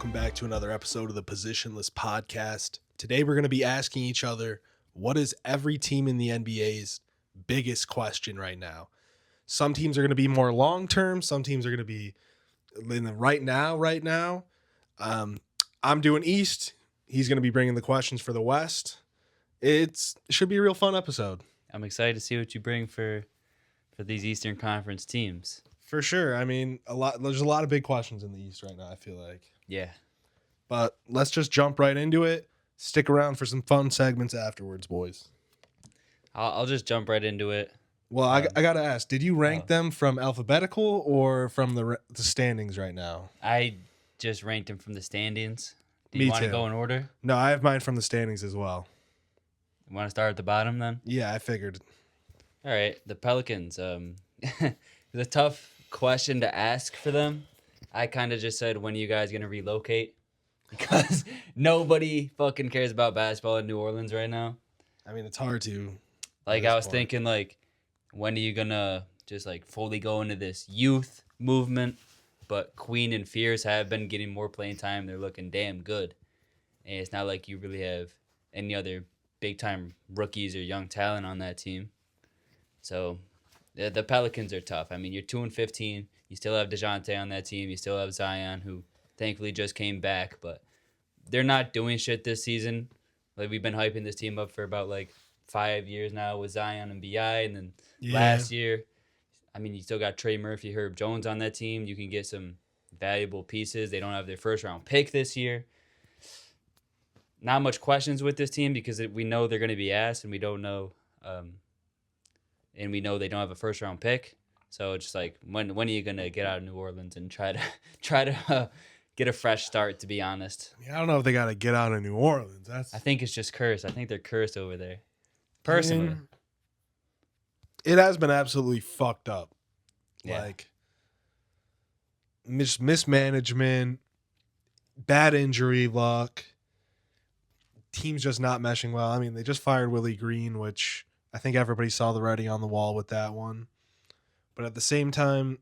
welcome back to another episode of the Positionless Podcast. Today we're going to be asking each other, what is every team in the NBA's biggest question right now? Some teams are going to be more long-term. Some teams are going to be in the right now. I'm doing East. He's going to be bringing the questions for the West. It should be a real fun episode. I'm excited to see what you bring for these Eastern Conference teams. For sure. I mean, there's a lot of big questions in the East right now, I feel like. Yeah. But let's just jump right into it. Stick around for some fun segments afterwards, boys. I'll just jump right into it. Well, I got to ask, did you rank them from alphabetical or from the standings right now? I just ranked them from the standings. Do Me you want too. to go in order? No, I have mine from the standings as well. You want to start at the bottom then? Yeah, I figured. All right. The Pelicans. It's a tough question to ask for them. I kind of just said, when are you guys going to relocate? Because nobody fucking cares about basketball in New Orleans right now. I mean, it's hard to. Like, I was thinking, like, when are you going to just, like, fully go into this youth movement? But Queen and Fierce have been getting more playing time. They're looking damn good. And it's not like you really have any other big-time rookies or young talent on that team. So the Pelicans are tough. I mean, you're 2-15. You still have DeJounte on that team. You still have Zion, who thankfully just came back. But they're not doing shit this season. Like, we've been hyping this team up for about, like, 5 years now with Zion and B.I. And then last year, I mean, you still got Trey Murphy, Herb Jones on that team. You can get some valuable pieces. They don't have their first-round pick this year. Not much questions with this team because we know they're going to be asked, and we don't know, and we know they don't have a first-round pick. So it's just like, when are you going to get out of New Orleans and try to get a fresh start? To be honest, I don't know if they got to get out of New Orleans. I think it's just cursed. I think they're cursed over there. Personally, it has been absolutely fucked up. Yeah. Like, mismanagement, bad injury luck, teams just not meshing well. I mean, they just fired Willie Green, which I think everybody saw the writing on the wall with that one. But at the same time,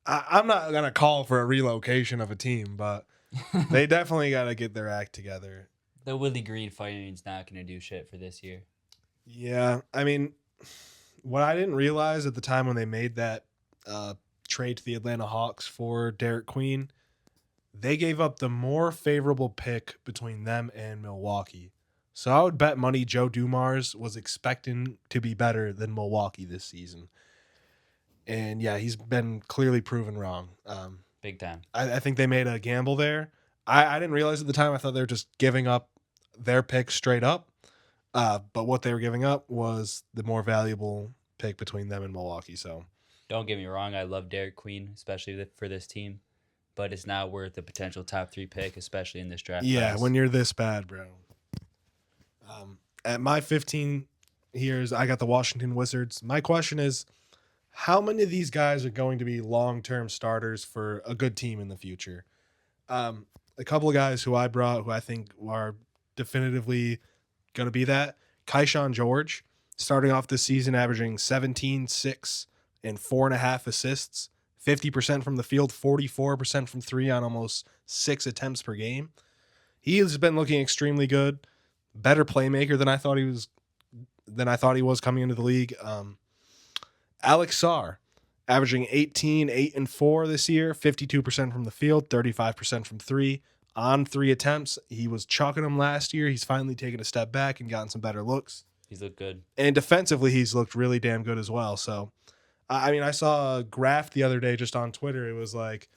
I'm not going to call for a relocation of a team, but they definitely got to get their act together. The Willie Green firing's not going to do shit for this year. Yeah, I mean, what I didn't realize at the time when they made that trade to the Atlanta Hawks for Derek Queen, they gave up the more favorable pick between them and Milwaukee. So I would bet money Joe Dumars was expecting to be better than Milwaukee this season. And yeah, he's been clearly proven wrong. Big time. I think they made a gamble there. I didn't realize at the time. I thought they were just giving up their pick straight up. But what they were giving up was the more valuable pick between them and Milwaukee. So don't get me wrong. I love Derek Queen, especially for this team. But it's not worth the potential top 3 pick, especially in this draft class. When you're this bad, bro. At my 15 years, I got the Washington Wizards. My question is, how many of these guys are going to be long-term starters for a good team in the future? A couple of guys who I brought who I think are definitively going to be that. Shawn George, starting off this season, averaging 17, 6, and 4.5 assists. 50% from the field, 44% from 3 on almost 6 attempts per game. He has been looking extremely good. Better playmaker than I thought he was coming into the league. Alex Sarr, averaging 18, 8, and 4 this year, 52% from the field, 35% from 3 on 3 attempts. He was chalking them last year. He's finally taken a step back and gotten some better looks. He's looked good. And defensively, he's looked really damn good as well. So, I mean, I saw a graph the other day just on Twitter. It was like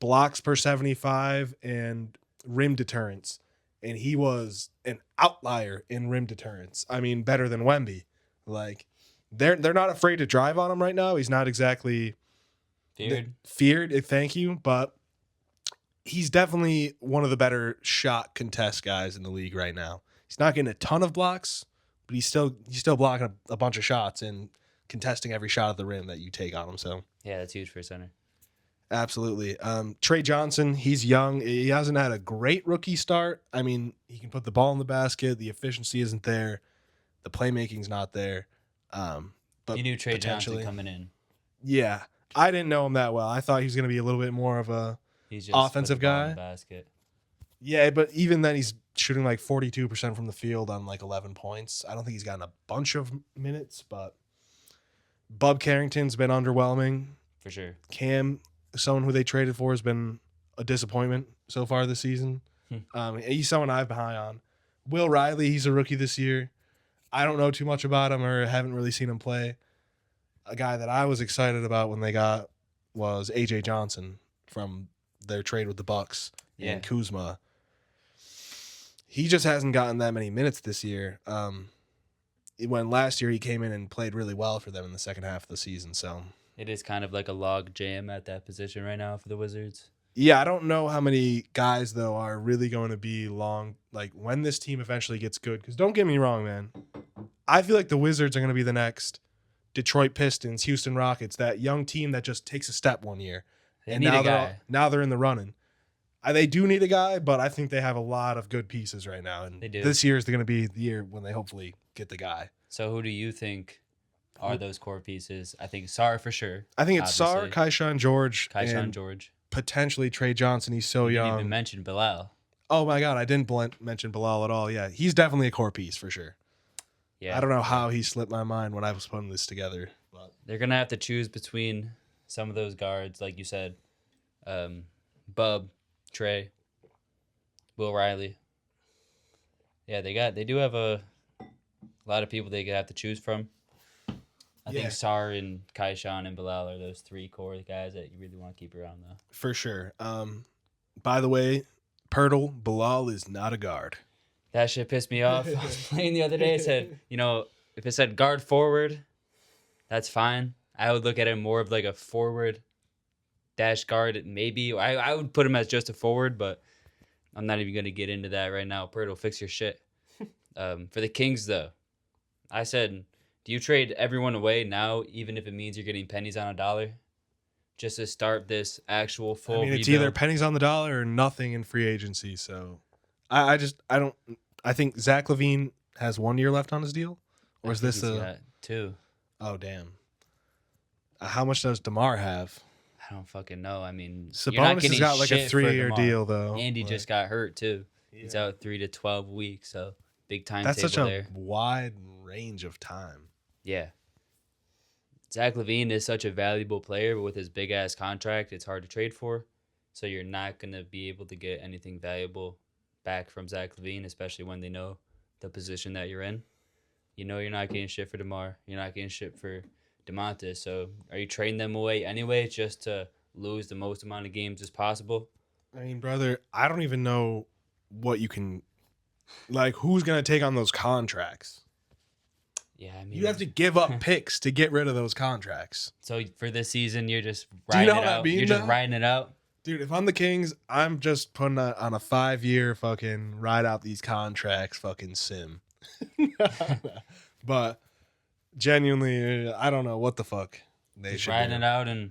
blocks per 75 and rim deterrence. And he was an outlier in rim deterrence. I mean, better than Wemby. Like, they're not afraid to drive on him right now. He's not exactly feared, thank you. But he's definitely one of the better shot contest guys in the league right now. He's not getting a ton of blocks, but he's still blocking a bunch of shots and contesting every shot at the rim that you take on him. So yeah, that's huge for a center. Absolutely. Trey Johnson, he's young. He hasn't had a great rookie start. I mean, he can put the ball in the basket. The efficiency isn't there. The playmaking's not there. But you knew Trey Johnson coming in. Yeah. I didn't know him that well. I thought he was going to be a little bit more of a He's just put offensive the ball in guy. the basket. Yeah, but even then, he's shooting like 42% from the field on like 11 points. I don't think he's gotten a bunch of minutes, but Bub Carrington's been underwhelming. For sure. Cam, someone who they traded for, has been a disappointment so far this season. He's someone I've been high on. Will Riley, he's a rookie this year. I don't know too much about him or haven't really seen him play. A guy that I was excited about when they got was A.J. Johnson from their trade with the Bucks and Kuzma. He just hasn't gotten that many minutes this year. When last year he came in and played really well for them in the second half of the season. So it is kind of like a log jam at that position right now for the Wizards. Yeah, I don't know how many guys, though, are really going to be long, like, when this team eventually gets good. Because don't get me wrong, man. I feel like the Wizards are going to be the next Detroit Pistons, Houston Rockets, that young team that just takes a step one year. They need a guy. Now they're in the running. They do need a guy, but I think they have a lot of good pieces right now. And they do. This year is going to be the year when they hopefully get the guy. So who do you think are those core pieces? I think Sarr for sure. I think it's Sarr, Keyshawn George. George. Potentially Trey Johnson. He's so young. You didn't even mention Bilal. Oh, my God. I didn't mention Bilal at all. Yeah, he's definitely a core piece for sure. Yeah, I don't know how he slipped my mind when I was putting this together. But they're going to have to choose between some of those guards, like you said. Bub, Trey, Will Riley. Yeah, they do have a lot of people they could have to choose from. I think Sarr and Keyshawn and Bilal are those three core guys that you really want to keep around, though. For sure. By the way, Pirtle, Bilal is not a guard. That shit pissed me off. I was playing the other day. It said, if it said guard forward, that's fine. I would look at it more of like a forward dash guard, maybe. I would put him as just a forward, but I'm not even going to get into that right now. Pirtle, fix your shit. For the Kings, though, I said, do you trade everyone away now, even if it means you're getting pennies on a dollar, just to start this actual full rebuild? It's either pennies on the dollar or nothing in free agency. So I think Zach LaVine has 1 year left on his deal, or is this got 2? Oh damn! How much does DeMar have? I don't fucking know. I mean, Sabonis has got like a 3-year deal though. Andy just got hurt too. Yeah. He's out 3 to 12 weeks, so big time. That's such a there. wide range of time. Yeah. Zach LaVine is such a valuable player, but with his big ass contract, it's hard to trade for. So you're not gonna be able to get anything valuable back from Zach LaVine, especially when they know the position that you're in. You're not getting shit for DeMar. You're not getting shit for DeMontis. So are you trading them away anyway just to lose the most amount of games as possible? I mean, brother, I don't even know what you can, like, who's going to take on those contracts? Yeah, I mean, you have to give up picks to get rid of those contracts. So for this season, you're just riding it out. You're just riding it out. Dude, if I'm the Kings, I'm just putting on a 5-year fucking ride out these contracts fucking sim. But genuinely, I don't know what the fuck they just should ride do. it out and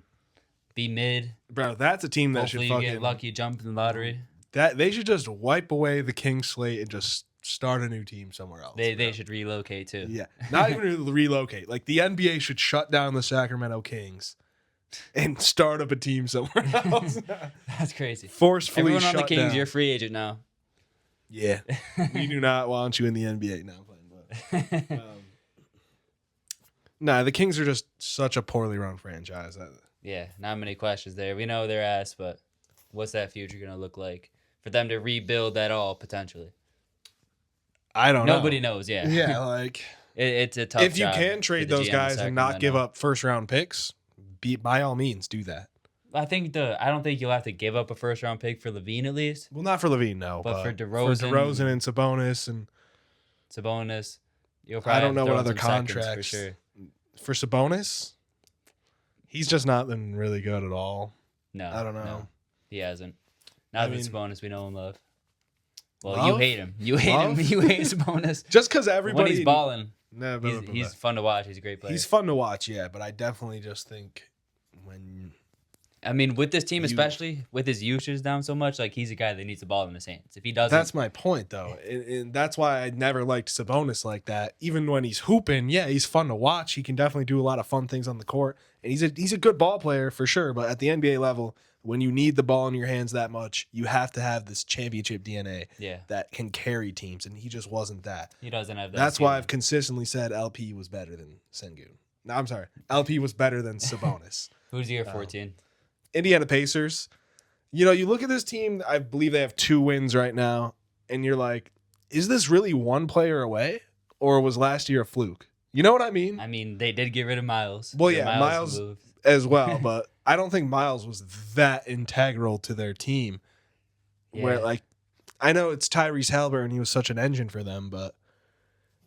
be mid. Bro, that's a team that Hopefully should fucking you get lucky, jump in the lottery. That they should just wipe away the Kings slate and just start a new team somewhere else. They should relocate too. Yeah, not even relocate. Like the NBA should shut down the Sacramento Kings and start up a team somewhere else. That's crazy. Forcefully everyone on the Kings, down. You're a free agent now. Yeah, we do not want you in the NBA now. But, nah, the Kings are just such a poorly run franchise. Yeah, not many questions there. We know their ass, but what's that future going to look like for them to rebuild at all, potentially? I don't know. Nobody knows, yeah. Yeah, like... it's a tough If you job can trade those guys and not give up first-round picks, by all means, do that. I don't think you'll have to give up a first-round pick for LaVine, at least. Well, not for LaVine, no. But for DeRozan. For DeRozan and Sabonis. You'll probably I don't know what other contracts contracts. for sure. For Sabonis, he's just not been really good at all. No. I don't know. No, he hasn't. Not that Sabonis we know and love. Well, love? you hate him. You hate him. You hate Sabonis. Just because everybody... When he's balling, no, he's fun to watch. He's a great player. He's fun to watch, yeah. But I definitely just think when I mean, with this team, You- especially with his usage down so much, like he's a guy that needs the ball in his hands. If he doesn't, That's my point, though, and that's why I never liked Sabonis like that. Even when he's hooping, yeah, he's fun to watch. He can definitely do a lot of fun things on the court, and he's a good ball player for sure. But at the NBA level, when you need the ball in your hands that much, you have to have this championship DNA yeah, that can carry teams, and he just wasn't that. he doesn't have that. That's why I've ceiling. consistently said LP was better than Sengun. No, I'm sorry, LP was better than Sabonis. Who's your 14? Indiana Pacers. You know, you look at this team, I believe they have 2 wins right now, and you're like, is this really one player away? Or was last year a fluke? You know what I mean? I mean, they did get rid of Miles. Well, So yeah, Miles moved. as well, but I don't think Miles was that integral to their team. Where, Yeah. like, I know it's Tyrese Halliburton, he was such an engine for them, but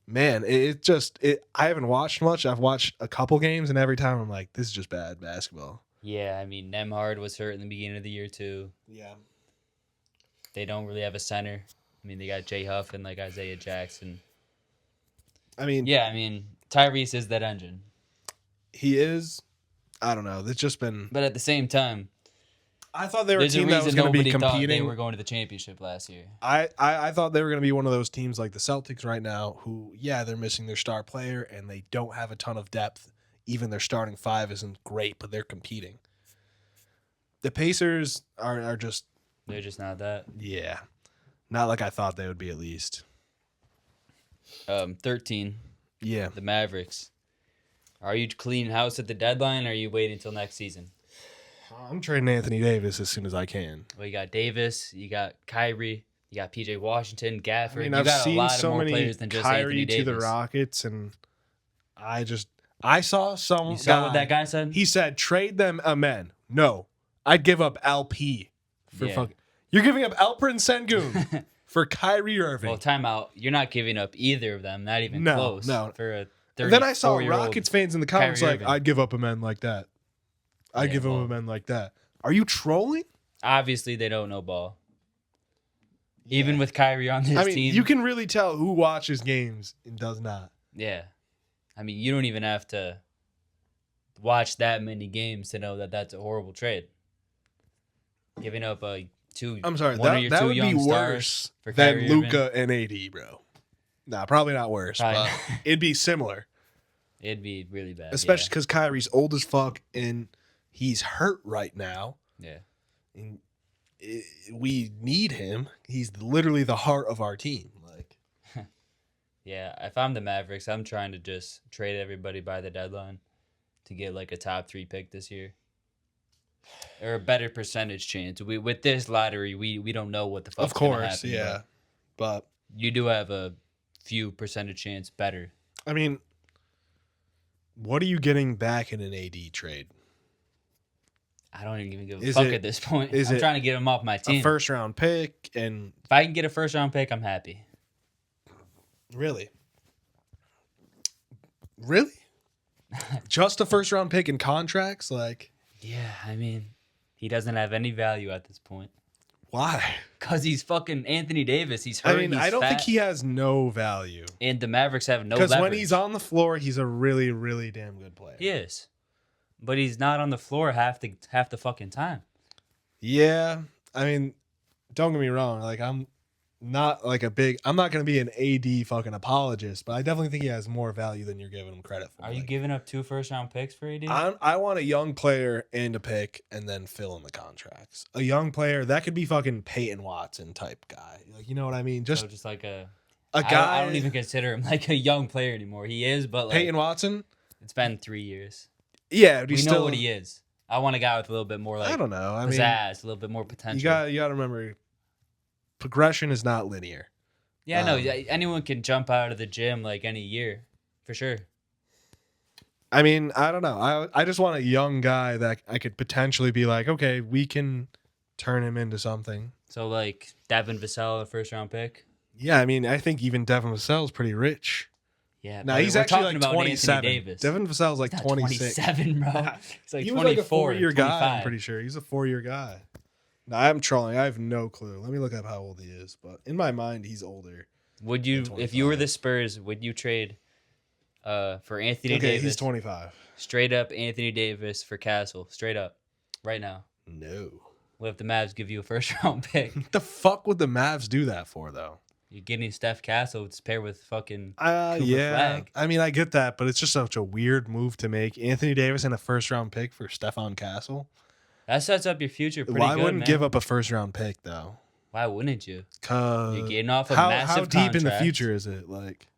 man, I haven't watched much. I've watched a couple games, and every time I'm like, this is just bad basketball. Yeah, I mean, Nemhard was hurt in the beginning of the year too. Yeah. They don't really have a center. I mean, they got Jay Huff and like Isaiah Jackson. I mean, Yeah, I mean, Tyrese is that engine. he is. I don't know. It's just been. But at the same time, I thought they were a there's a team that was reason going to be nobody thought they competing. were going to the championship last year. I thought they were going to be one of those teams like the Celtics right now who, yeah, they're missing their star player and they don't have a ton of depth. Even their starting 5 isn't great, but they're competing. The Pacers are just, They're just not that. yeah, not like I thought they would be at least. 13, Yeah. the Mavericks. Are you cleaning house at the deadline or are you waiting until next season? I'm trading Anthony Davis as soon as I can. Well, you got Davis, you got Kyrie, you got PJ Washington, Gafford. I mean, you I've got a seen lot of so more many players than just Kyrie Anthony to Davis. the Rockets, and I saw some You saw what that guy said? He said, trade them amen. No, I'd give up LP for Yeah. fucking. You're giving up Alperen Sengun for Kyrie Irving. Well, timeout. You're not giving up either of them, not even No, close. no. For a And then I saw 34-year-old Rockets fans in the comments Kyrie like, Irving. I'd give up a man like that. I'd Yeah, give him well- a man like that. Are you trolling? Obviously, they don't know ball. Even with Kyrie on this I mean, team. you can really tell who watches games and does not. Yeah. I mean, you don't even have to watch that many games to know that that's a horrible trade. Giving up I'm sorry, one of your that two would young be stars worse for than Kyrie Luka and AD, bro. Nah, probably not worse, Probably but not. it'd be similar. It'd be really bad. Especially because Kyrie's old as fuck and he's hurt right now. Yeah. And we need him. He's literally the heart of our team. Like, Yeah. If I'm the Mavericks, I'm trying to just trade everybody by the deadline to get like a top 3 pick this year. Or a better percentage chance. With this lottery, we don't know what the fuck's of gonna course, happen, yeah. But you do have a few percentage chance better. I mean, what are you getting back in an AD trade? I don't even give a Is fuck it- at this point. is I'm it trying to get him off my team. A first round pick, and If I can get a first round pick, I'm happy. really, just a first round pick in contracts, like Yeah, I mean, he doesn't have any value at this point. why? Cause he's fucking Anthony Davis. He's hurt. I mean, he's I don't think fat, he has no value and the Mavericks have no because leverage. when he's on the floor, he's a really, really damn good player. he is, but he's not on the floor half the fucking time. Yeah, I mean, don't get me wrong. Like, I'm not like I'm not gonna be an AD fucking apologist, but I definitely think he has more value than you're giving him credit for. Are you Like, giving up 2 first round picks for AD? I want a young player and a pick, and then fill in the contracts. A young player that could be fucking Peyton Watson type guy. Like, you know what I mean? So just like a I guy. don't even consider him like a young player anymore. He is, but like Peyton Watson. it's been 3 years. Yeah, but We he's know still what he is. I want a guy with a little bit more like I don't know. I mean, pizzazz, a little bit more potential. you got to remember, progression is not linear. Yeah, no, Um, anyone can jump out of the gym like any year, for sure. I mean, I don't know. I just want a young guy that I could potentially be like, okay, we can turn him into something. So like Devin Vassell, a first round pick. Yeah, I mean, I think even Devin Vassell's pretty rich. Yeah, Now but he's we're actually talking like about 27. Anthony Davis. Devin Vassell's like He's not 26. 27, bro. He's like He was 24, like a 4-year guy, 25. I'm pretty sure. He's a 4-year guy. No, I'm trolling. I have no clue. Let me look up how old he is. But in my mind, he's older. Would you, than if you were 25. the Spurs, would you trade for Anthony Okay, Davis? he's 25. Straight up Anthony Davis for Castle. Straight up. right now? No. What if the Mavs give you a first-round pick? What the fuck would the Mavs do that for, though? You're getting Steph Castle to pair with fucking Cooper Yeah. Flag. I mean, I get that, but it's just such a weird move to make. Anthony Davis and a first-round pick for Stephon Castle. That sets up your future pretty Why good, wouldn't man. give up a first-round pick, though? Why wouldn't you? Cause You're getting off a how massive deep in the contract. future is it? Like,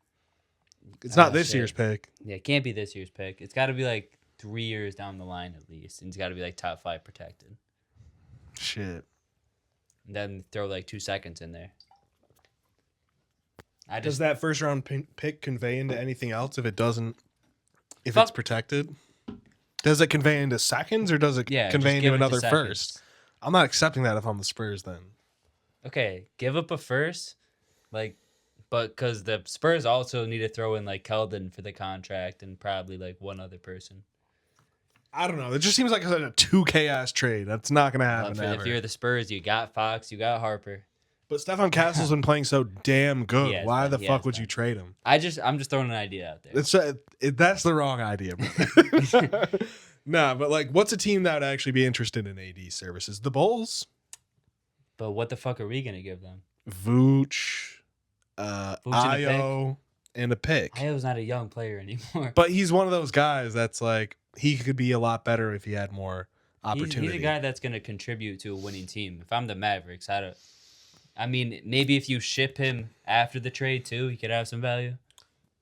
it's not this shit. year's pick. Yeah, it can't be this year's pick. It's got to be like 3 years down the line at least, and it's got to be like top 5 protected. Shit. And then throw like 2 seconds in there. Does that first-round pick convey into anything else if it doesn't? If Fuck. it's protected, does it convey into seconds or does it Yeah, convey just give into it to another seconds. first? I'm not accepting that if I'm the Spurs. Then Okay, give up a first, like, but because the Spurs also need to throw in like Keldon for the contract and probably like one other person. I don't know. It just seems like a 2K ass trade. That's not gonna happen. If you're the Spurs, you got Fox, you got Harper. But Stephon Castle's been playing so damn good. He has Why been, the he fuck has would you been. trade him? I'm just throwing an idea out there. That's the wrong idea, bro. Nah, but like, what's a team that would actually be interested in AD services? The Bulls, But what the fuck are we gonna give them? Vooch, Vooch and a Ayo, and a pick. Ayo's not a young player anymore. But he's one of those guys that's like, he could be a lot better if he had more opportunity. He's a guy that's gonna contribute to a winning team. If I'm the Mavericks, I mean, maybe if you ship him after the trade too, he could have some value.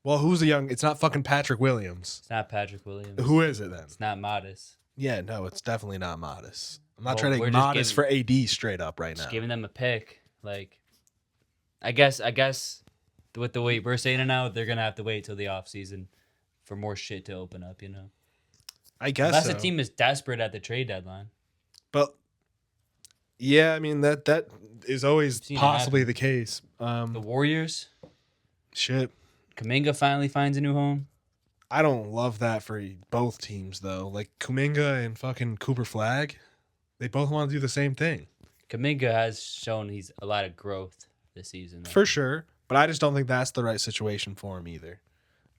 Well, who's the young? It's not fucking Patrick Williams. It's not Patrick Williams. Who is it then? It's not Modest. Yeah, no, it's definitely not Modest. I'm not Well, we're trading just Modest for AD straight up right Just now. giving them a pick. Like, I guess with the way we're saying it now, they're gonna have to wait till the offseason for more shit to open up. You know, I guess unless so. the team is desperate at the trade deadline. But yeah, I mean that is always Seen it possibly happen. the case. The Warriors, Shit. Kuminga finally finds a new home. I don't love that for both teams though. Like Kuminga and fucking Cooper Flag, they both want to do the same thing. Kuminga has shown he's a lot of growth this season. Though. For sure. But I just don't think that's the right situation for him either.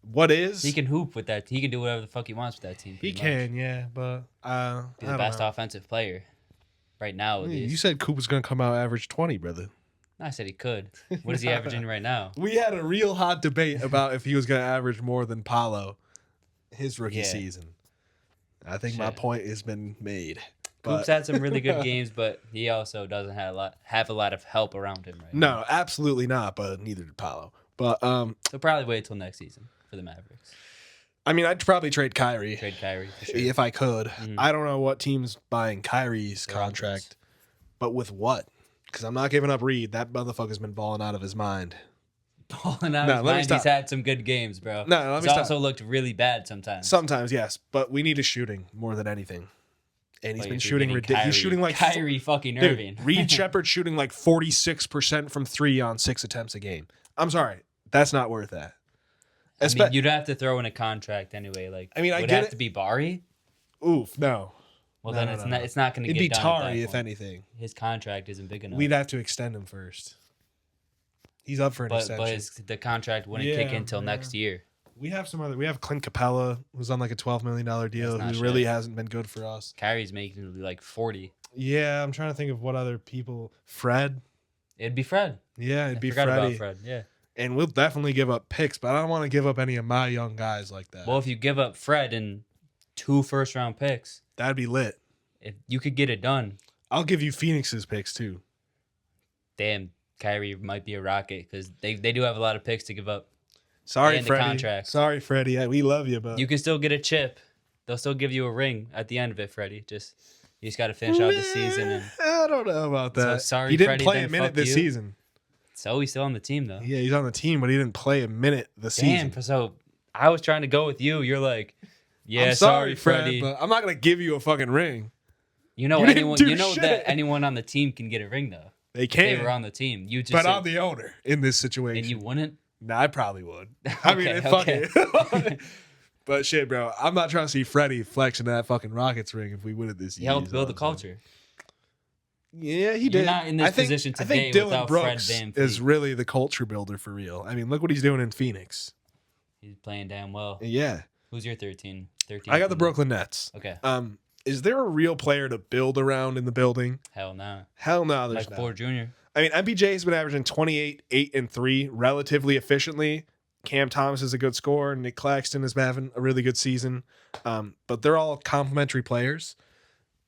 What is? He can hoop with that. He can do whatever the fuck he wants with that team. He pretty can, yeah, but much. Be I the don't best know. offensive player right now. At You least. said Coop was going to come out average 20, brother. I said he could. What is he averaging right now? We had a real hot debate about if he was going to average more than Paulo his rookie Yeah. season. I think my Shit. point has been made. Coop's But had some really good games, but he also doesn't have a lot of help around him right now. no, absolutely not. But neither did Paulo. But So probably wait till next season for the Mavericks. I mean, I'd probably trade Kyrie Trade Kyrie for sure. if I could. Mhm. I don't know what team's buying Kyrie's The contract, but with what? Because I'm not giving up Reed. That motherfucker's been balling out of his mind. Balling out No, his let me mind, he's stop. had some good games, bro. No, let me He's stop. also looked really bad sometimes. Sometimes, yes, but we need his shooting more than anything. And he's Like, been if you're shooting getting ridiculous. He's shooting like Kyrie fucking Dude, Irving. Reed Shepard shooting like 46% from 3 on 6 attempts a game. I'm sorry, that's not worth that. I mean, you'd have to throw in a contract anyway. Like, I mean, I would get have it. to be Bari. Oof, no. Well, No, then no, it's no, not. no. It's not going to It'd get be done. at Tari that if point. anything. His contract isn't big enough. We'd have to extend him first. He's up for an but extension. the contract wouldn't kick in until Yeah. next year. We have Clint Capella, who's on like a $12 million deal, That's who not really shit. hasn't been good for us. Kyrie's making like 40. Yeah, I'm trying to think of what other people. Fred. It'd be Fred. Yeah, it'd I be forgot about Freddie. Fred. Yeah. And we'll definitely give up picks, but I don't want to give up any of my young guys like that. Well, if you give up Fred and 2 first-round picks, That'd be lit. if you could get it done, I'll give you Phoenix's picks too. damn, Kyrie might be a rocket because they do have a lot of picks to give up. Sorry, And the Freddie. contract. Sorry, Freddie. Yeah, we love you, but You can still get a chip. They'll still give you a ring at the end of it, Freddie. You just got to finish out the season. And I don't know about that. sorry, he didn't Freddie, play a then minute fuck this you. season. so he's still on the team though. Yeah, he's on the team, but he didn't play a minute this Damn. season. So I was trying to go with you. You're like, yeah, I'm sorry, Fred, Freddie. but I'm not gonna give you a fucking ring. You know You didn't anyone? do You know shit. that anyone on the team can get a ring though. They They can, were on the team. You just but said- I'm the owner in this situation. and you wouldn't. Nah, I probably would. I mean, fuck okay. it. But shit, bro, I'm not trying to see Freddie flexing that fucking Rockets ring if we win it this He year. helped is build all the I'm saying. culture. Yeah, he You're did. not in this position I think today Dylan without Fred Brooks VanVleet. is really the culture builder for real. I mean, look what he's doing in Phoenix. He's playing damn well. Yeah, Who's your 13? 13. I got the Brooklyn Nets. Okay. is there a real player to build around in the building? Hell no. Hell no, there's Mike not. Ford Jr. I mean, MPJ has been averaging 28, 8, and 3 relatively efficiently. Cam Thomas is a good scorer. Nick Claxton is having a really good season. But they're all complementary players.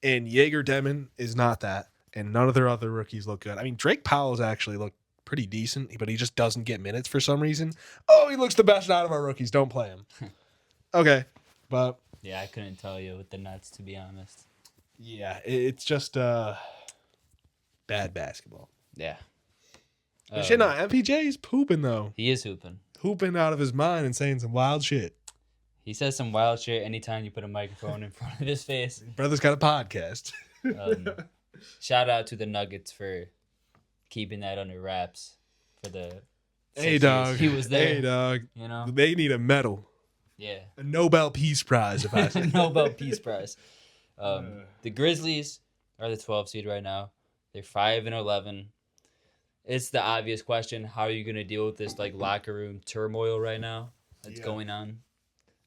And Jaeger Demon is not that. And none of their other rookies look good. I mean, Drake Powell's actually looked pretty decent, but he just doesn't get minutes for some reason. Oh, he looks the best out of our rookies. Don't play him. Okay. But Yeah, I couldn't tell you with the Nets, to be honest. yeah, it's just bad basketball. Yeah. But shit, no, MPJ's pooping, though. He is hooping. Hooping out of his mind and saying some wild shit. He says some wild shit anytime you put a microphone in front of his face. Brother's got a podcast. Shout out to the Nuggets for keeping that under wraps for the 6 Hey, years dog. he was there. Hey, dog. You know? They need a medal. Yeah. A Nobel Peace Prize, if I say. Nobel Peace Prize. The Grizzlies are the 12th seed right now. They're 5-11. It's the obvious question: how are you going to deal with this like locker room turmoil right now that's going on?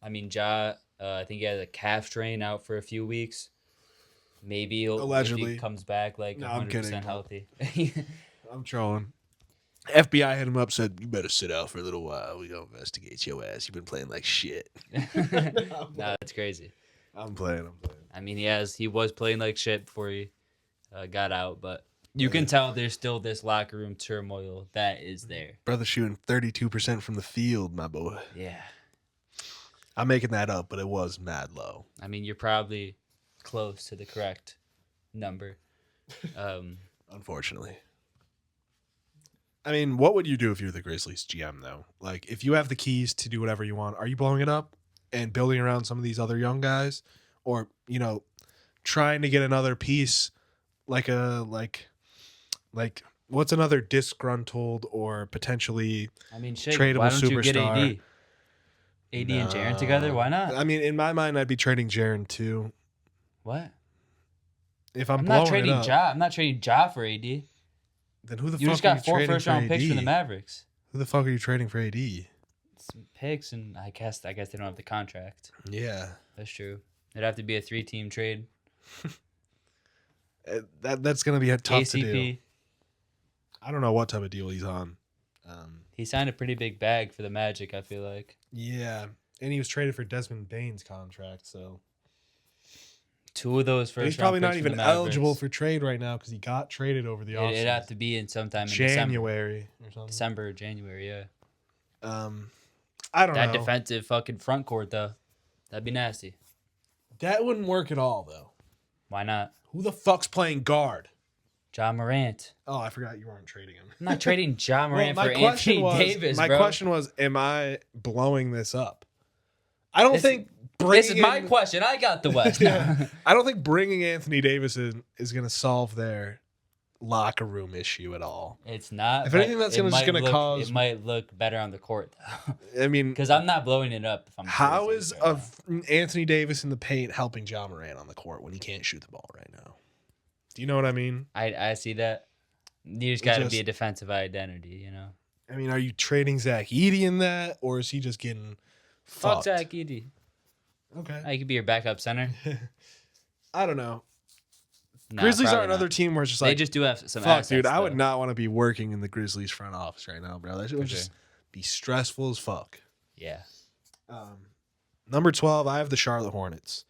I mean, Ja, I think he has a calf strain out for a few weeks. Maybe Allegedly. if he comes back like No, I'm 100% kidding. healthy. I'm trolling. FBI hit him up, said, "You better sit out for a little while. We gonna investigate your ass. You've been playing like shit." No, that's crazy. I'm playing. I mean, he was playing like shit before he got out, but you can tell there's still this locker room turmoil that is there. Brother shooting 32% from the field, my boy. Yeah. I'm making that up, but it was mad low. I mean, you're probably close to the correct number. Unfortunately. I mean, what would you do if you're the Grizzlies GM, though? Like, if you have the keys to do whatever you want, are you blowing it up and building around some of these other young guys? Or, trying to get another piece like what's another disgruntled or potentially tradable why don't you get superstar? AD and Jaren together? Why not? I mean, in my mind, I'd be trading Jaren too. What? If I'm not blowing trading it up, Ja. I'm not trading Ja for AD. then who the You fuck just are you got 4 trading first-round for picks from the AD? Mavericks. Who the fuck are you trading for AD? Some picks, and I guess they don't have the contract. Yeah. That's true. It'd have to be a 3-team trade. That's going to be tough to do. KCP. I don't know what type of deal he's on. He signed a pretty big bag for the Magic, I feel like. Yeah. And he was traded for Desmond Bane's contract, so 2 of those he's first probably round not picks from even the Mavericks. eligible for trade right now because he got traded over the offseason. It'd have to be in sometime in January or something. December or January, yeah. I don't know. That defensive fucking front court, though. That'd be nasty. That wouldn't work at all, though. Why not? Who the fuck's playing guard? Ja Morant. Oh, I forgot you weren't trading him. I'm not trading Ja Morant Well, for Anthony Davis, my bro. question was, am I blowing this up? I don't think This is my in- question. I got the West. Yeah. I don't think bringing Anthony Davis in is going to solve their locker room issue at all. It's not. If anything, that's it just going to look- cause. It might look better on the court, though. I mean, Because I'm not blowing it up. If I'm how Grizzlies is right now. Anthony Davis in the paint helping Ja Morant on the court when he can't shoot the ball right now? Do you know what I mean? I see that. You just got to be a defensive identity, you know. I mean, are you trading Zach Edey in that, or is he just getting Fuck fucked? Zach Edey. Okay. He could be your backup center. I don't know. Nah, Grizzlies are probably another not. team where it's just They like, just do have some fuck, assets, dude, I though. would not want to be working in the Grizzlies front office right now, bro. That would just be stressful as fuck. Yeah. Number 12, I have the Charlotte Hornets.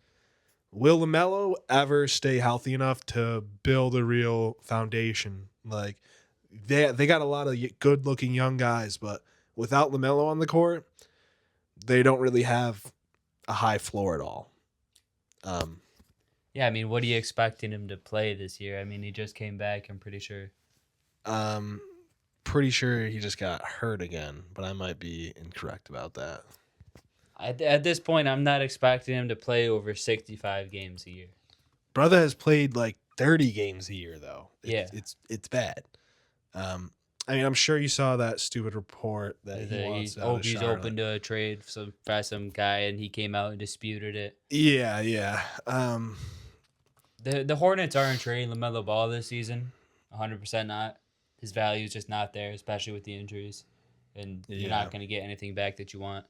Will LaMelo ever stay healthy enough to build a real foundation? Like, they got a lot of good-looking young guys, but without LaMelo on the court, they don't really have a high floor at all. Yeah, I mean, what are you expecting him to play this year? I mean, he just came back, I'm pretty sure. Pretty sure he just got hurt again, but I might be incorrect about that. At this point, I'm not expecting him to play over 65 games a year. Brother has played like 30 games a year, though. It's bad. I mean, I'm sure you saw that stupid report that He's Charlotte. open to a trade for some guy, and he came out and disputed it. Yeah. The Hornets aren't trading LaMelo Ball this season. 100% not. His value is just not there, especially with the injuries. And you're not going to get anything back that you want.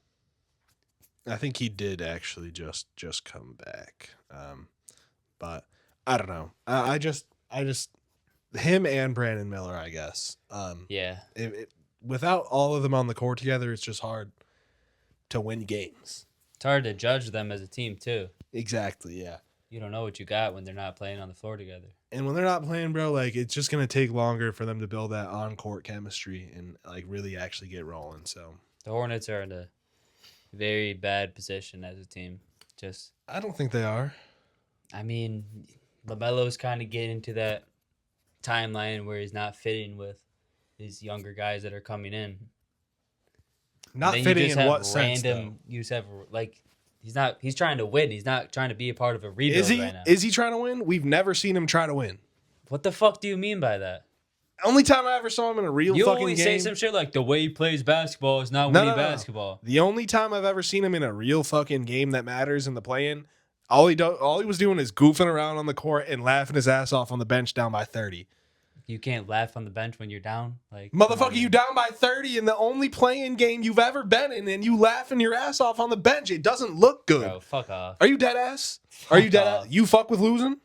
I think he did actually just come back. But I don't know. I just him and Brandon Miller, I guess. Yeah. Without all of them on the court together, it's just hard to win games. It's hard to judge them as a team, too. Exactly, yeah. You don't know what you got when they're not playing on the floor together. And when they're not playing, bro, like it's just gonna take longer for them to build that on-court chemistry and like really actually get rolling. So The Hornets are in a very bad position as a team. Just, I don't think they are. I mean, LaMelo's kind of getting to that timeline where he's not fitting with these younger guys that are coming in. Not Then fitting you just in have what sense, though? You just have like he's trying to win. He's not trying to be a part of a rebuild right now. Is he trying to win? We've never seen him try to win. What the fuck do you mean by that? Only time I ever saw him in a real You fucking always game. say some shit like the way he plays basketball is not winning basketball. The only time I've ever seen him in a real fucking game that matters in the play-in, all he was doing is goofing around on the court and laughing his ass off on the bench down by 30. You can't laugh on the bench when you're down. Like, Motherfucker, you down by 30 in the only play-in game you've ever been in, and you laughing your ass off on the bench. It doesn't look good. Bro, fuck off. Are you dead ass? Are you dead ass? You fuck with losing?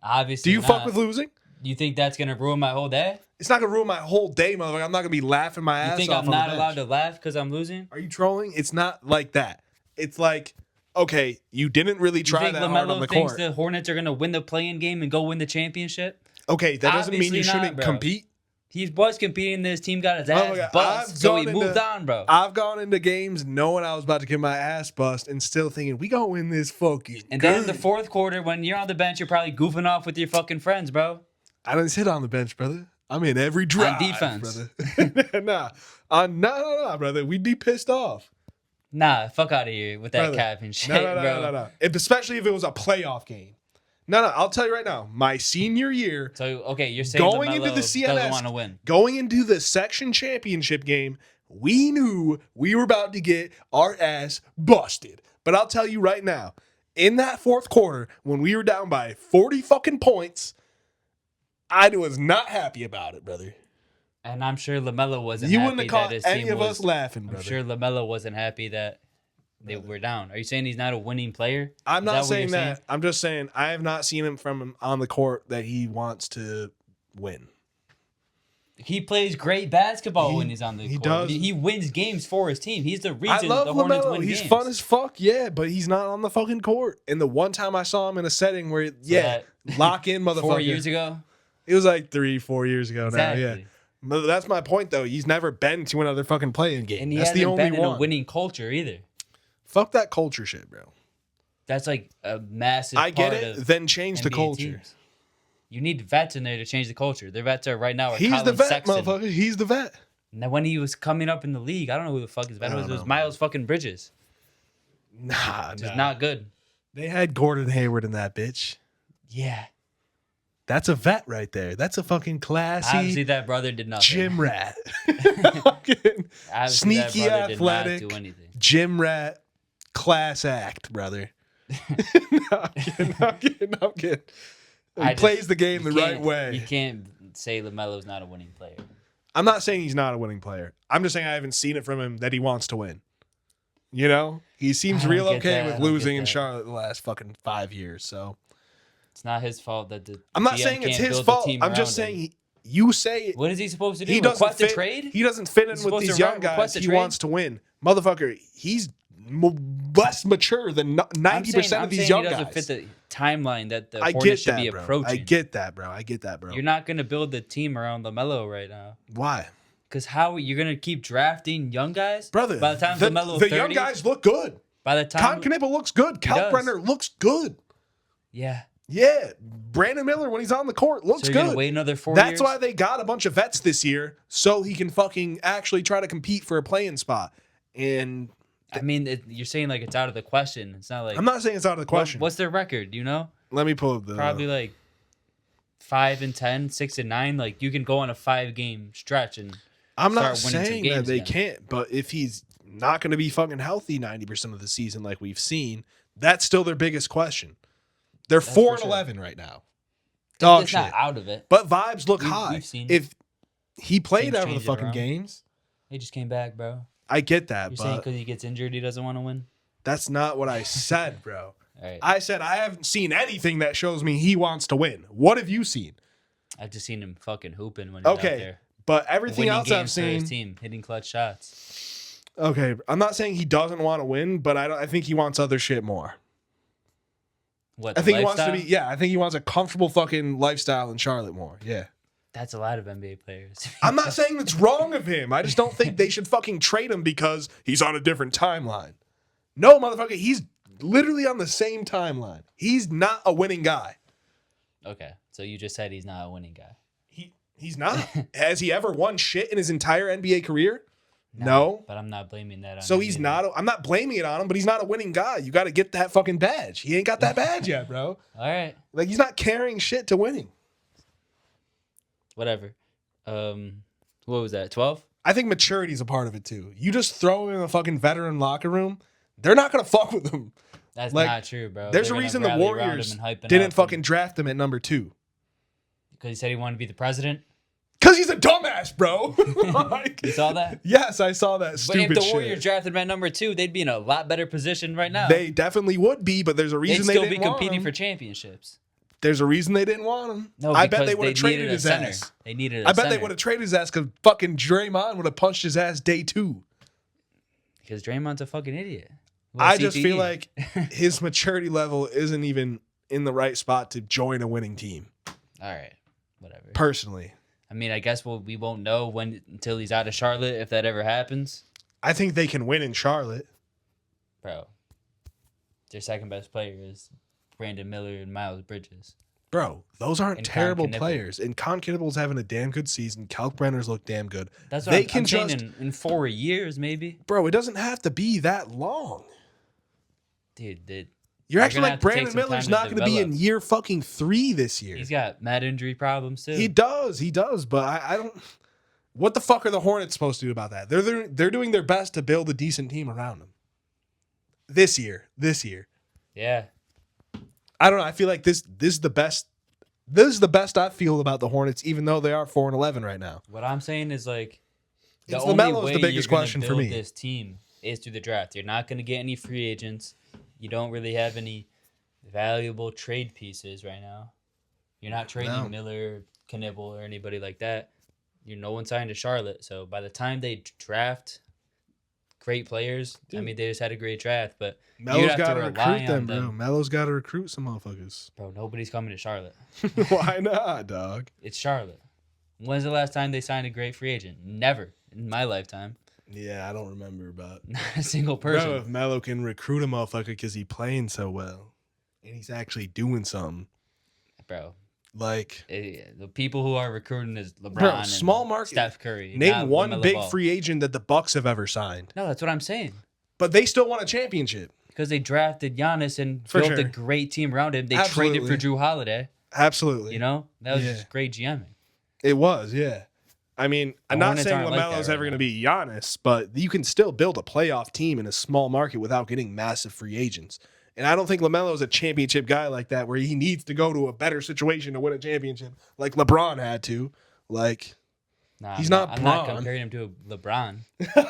Obviously. Do you fuck with losing? You think that's gonna ruin my whole day? It's not gonna ruin my whole day, motherfucker. I'm not gonna be laughing my ass off. You think I'm not allowed to laugh because I'm losing? Are you trolling? It's not like that. It's like, okay, you didn't really try that hard on the thinks court. the Hornets are gonna win the play-in game and go win the championship? Okay, that doesn't mean you Obviously shouldn't not, bro. compete. He was competing. This team got his Oh my ass God. bust, so he moved on, bro. I've gone into games knowing I was about to get my ass bust and still thinking, we gonna win this fucking And game. then in the fourth quarter, when you're on the bench, you're probably goofing off with your fucking friends, bro. I didn't sit on the bench, brother. I'm in every drive, On defense. brother. Nah, brother. We'd be pissed off. Nah, fuck out of here with that Brother. cap and shit, No. bro. Especially if it was a playoff game. No, I'll tell you right now. My senior year, So, okay, you're saying going LaMelo into the doesn't CMS, want to win. going into the section championship game, we knew we were about to get our ass busted. But I'll tell you right now, in that fourth quarter, when we were down by 40 fucking points, I was not happy about it, brother. And I'm sure LaMelo wasn't You happy wouldn't have that caught his any team of was. us laughing, I'm brother. sure LaMelo wasn't happy that they were down. Are you saying he's not a winning player? I'm Is not what saying you're that. I'm just saying I have not seen him from him on the court that he wants to win. He plays great basketball when he's on the he court. does. He wins games for his team. He's the reason I love the Hornets LaMelo. win He's games. fun as fuck, yeah, but he's not on the fucking court. And the one time I saw him in a setting where, lock in, motherfucker. 4 years ago? It was like 3-4 years ago now, yeah. Exactly. But that's my point, though. He's never been to another fucking playing game. And he That's hasn't the only been in one. a winning culture either. Fuck that culture shit, bro. That's like a massive I get part it. of Then change the NBA culture. teams. You need vets in there to change the culture. Their vets are right now are He's Colin the vet, Sexton. motherfucker. He's the vet. And then when he was coming up in the league, I don't know who the fuck his vet was. It was Miles fucking Bridges. Nah. Just not good. They had Gordon Hayward in that bitch. Yeah. That's a vet right there. That's a fucking classy Obviously, that brother did nothing. gym rat. Fucking Obviously, that sneaky brother athletic did not do anything. gym rat class act, brother. No, I'm kidding. He plays the game the right way. You can't say LaMelo's not a winning player. I'm not saying he's not a winning player. I'm just saying I haven't seen it from him that he wants to win. You know? He seems I don't real get okay that. I with don't losing get in that. Charlotte the last fucking 5 years. So It's not his fault that the I'm not GM saying it's can't his build the fault. team I'm just around him. saying you say What is he supposed to do? he doesn't Request fit, a trade? He doesn't fit in He's with supposed these to young guys. request a He trade? wants to win. Motherfucker, he's less mature than 90% of these young he guys. doesn't fit the timeline that the I Hornets get should that, be bro. approaching. I get that, bro. You're not going to build the team around LaMelo right now. Why? Because how you're going to keep drafting young guys? Brother, By the time LaMelo's the 30, young guys look good. by the time... Con Knipple looks good. Kalkbrenner looks good. Yeah. Yeah. Brandon Miller, when he's on the court, looks So you're going good. to wait another 4 years? That's why they got a bunch of vets this year, so he can fucking actually try to compete for a playing spot. And I mean, you're saying like it's out of the question. It's not like... I'm not saying it's out of the question. What's their record, do you know? Let me pull up the... Probably like 5-10, 6-9. Like you can go on a 5-game stretch and I'm not start winning some saying that games they again. can't, but if he's not going to be fucking healthy 90% of the season like we've seen, that's still their biggest question. They're That's 4-11 right now. Dog it's shit. not out of it. But vibes look high. we've seen If he played teams out of the change it fucking around. games, He just came back, bro. I get that, You're saying but because he gets injured, he doesn't want to win? that's not what I said, bro. All right. I said I haven't seen anything that shows me he wants to win. What have you seen? I've just seen him fucking hooping when he's out there. But everything Winning else I've games for his seen, team, hitting clutch shots. okay, I'm not saying he doesn't want to win, but I think he wants other shit more. What? I think he wants lifestyle? to be, I think he wants a comfortable fucking lifestyle in Charlotte more. Yeah. That's a lot of NBA players. I'm not saying that's wrong of him. I just don't think they should fucking trade him because he's on a different timeline. No, motherfucker, he's literally on the same timeline. He's not a winning guy. Okay, so you just said he's not a winning guy. He's not. Has he ever won shit in his entire NBA career? No. But I'm not blaming that on So him he's either. not. I'm not blaming it on him, but he's not a winning guy. You got to get that fucking badge. He ain't got that badge yet, bro. All right. Like, he's not carrying shit to winning. Whatever. What was that? 12? I think maturity's a part of it too. You just throw him in a fucking veteran locker room, they're not gonna fuck with him. That's Like, not true, bro. There's a reason the Warriors didn't fucking draft him at number 2. Because he said he wanted to be the president. Because he's a dumbass, bro. Like, You saw that? yes, I saw that But stupid if the shit. Warriors drafted him at number 2, they'd be in a lot better position right now. They definitely would be, but there's a They'd reason they still didn't be want competing him. for championships. There's a reason they didn't want him. No, I bet because they would have traded needed a his center. ass. They needed a I bet center. they would have traded his ass because fucking Draymond would have punched his ass day 2. Because Draymond's a fucking idiot. I just feel CTE. like his maturity level isn't even in the right spot to join a winning team. All right. Whatever. Personally, I mean, I guess we won't know until he's out of Charlotte if that ever happens. I think they can win in Charlotte. Bro, their second best player is Brandon Miller and Miles Bridges. Bro, those aren't And terrible Con Knipple. players. And Con Knipple's having a damn good season. Kalkbrenner's look damn good. That's what They I'm can saying just- in 4 years, maybe. Bro, it doesn't have to be that long. Dude, You're They're acting gonna like have to take Brandon some Miller's time to not going to be in develop. year fucking 3 this year. he's got mad injury problems, too. He does, but I don't. What the fuck are the Hornets supposed to do about that? They're doing their best to build a decent team around him. This year. Yeah. I don't know. I feel like this is the best. This is the best I feel about the Hornets, even though they are 4-11 right now. What I'm saying is, like, the It's only LaMelo's way the biggest you're gonna question for build me. this team is through the draft. You're not going to get any free agents. You don't really have any valuable trade pieces right now. You're not trading No. Miller, Knibble, or anybody like that. No one signed to Charlotte. So by the time they draft great players, I Dude. mean, they just had a great draft, but Melo's you'd have got to to rely recruit them, on bro. them. Melo's got to recruit some motherfuckers. Bro, nobody's coming to Charlotte. Why not, dog? It's Charlotte. When's the last time they signed a great free agent? Never in my lifetime. Yeah, I don't remember, but Not a single person. bro, if Melo can recruit a motherfucker because he's playing so well and he's actually doing something, Bro, like the people who are recruiting is LeBron Bro, and small market. Steph Curry. name not one LaMelo big Ball. free agent that the Bucks have ever signed, No, that's what I'm saying. but they still won a championship. Because they drafted Giannis and For built a sure. great team around him. They Absolutely. traded for Drew Holiday. Absolutely, You know? That was Yeah. just great GMing. it was. Yeah, I mean, I'm The not Hornets saying aren't like Lamelo's that ever right going to be Giannis, but you can still build a playoff team in a small market without getting massive free agents. And I don't think LaMelo is a championship guy like that, where he needs to go to a better situation to win a championship, like LeBron had to. Like, Nah, He's I'm not not Bron. comparing him to LeBron.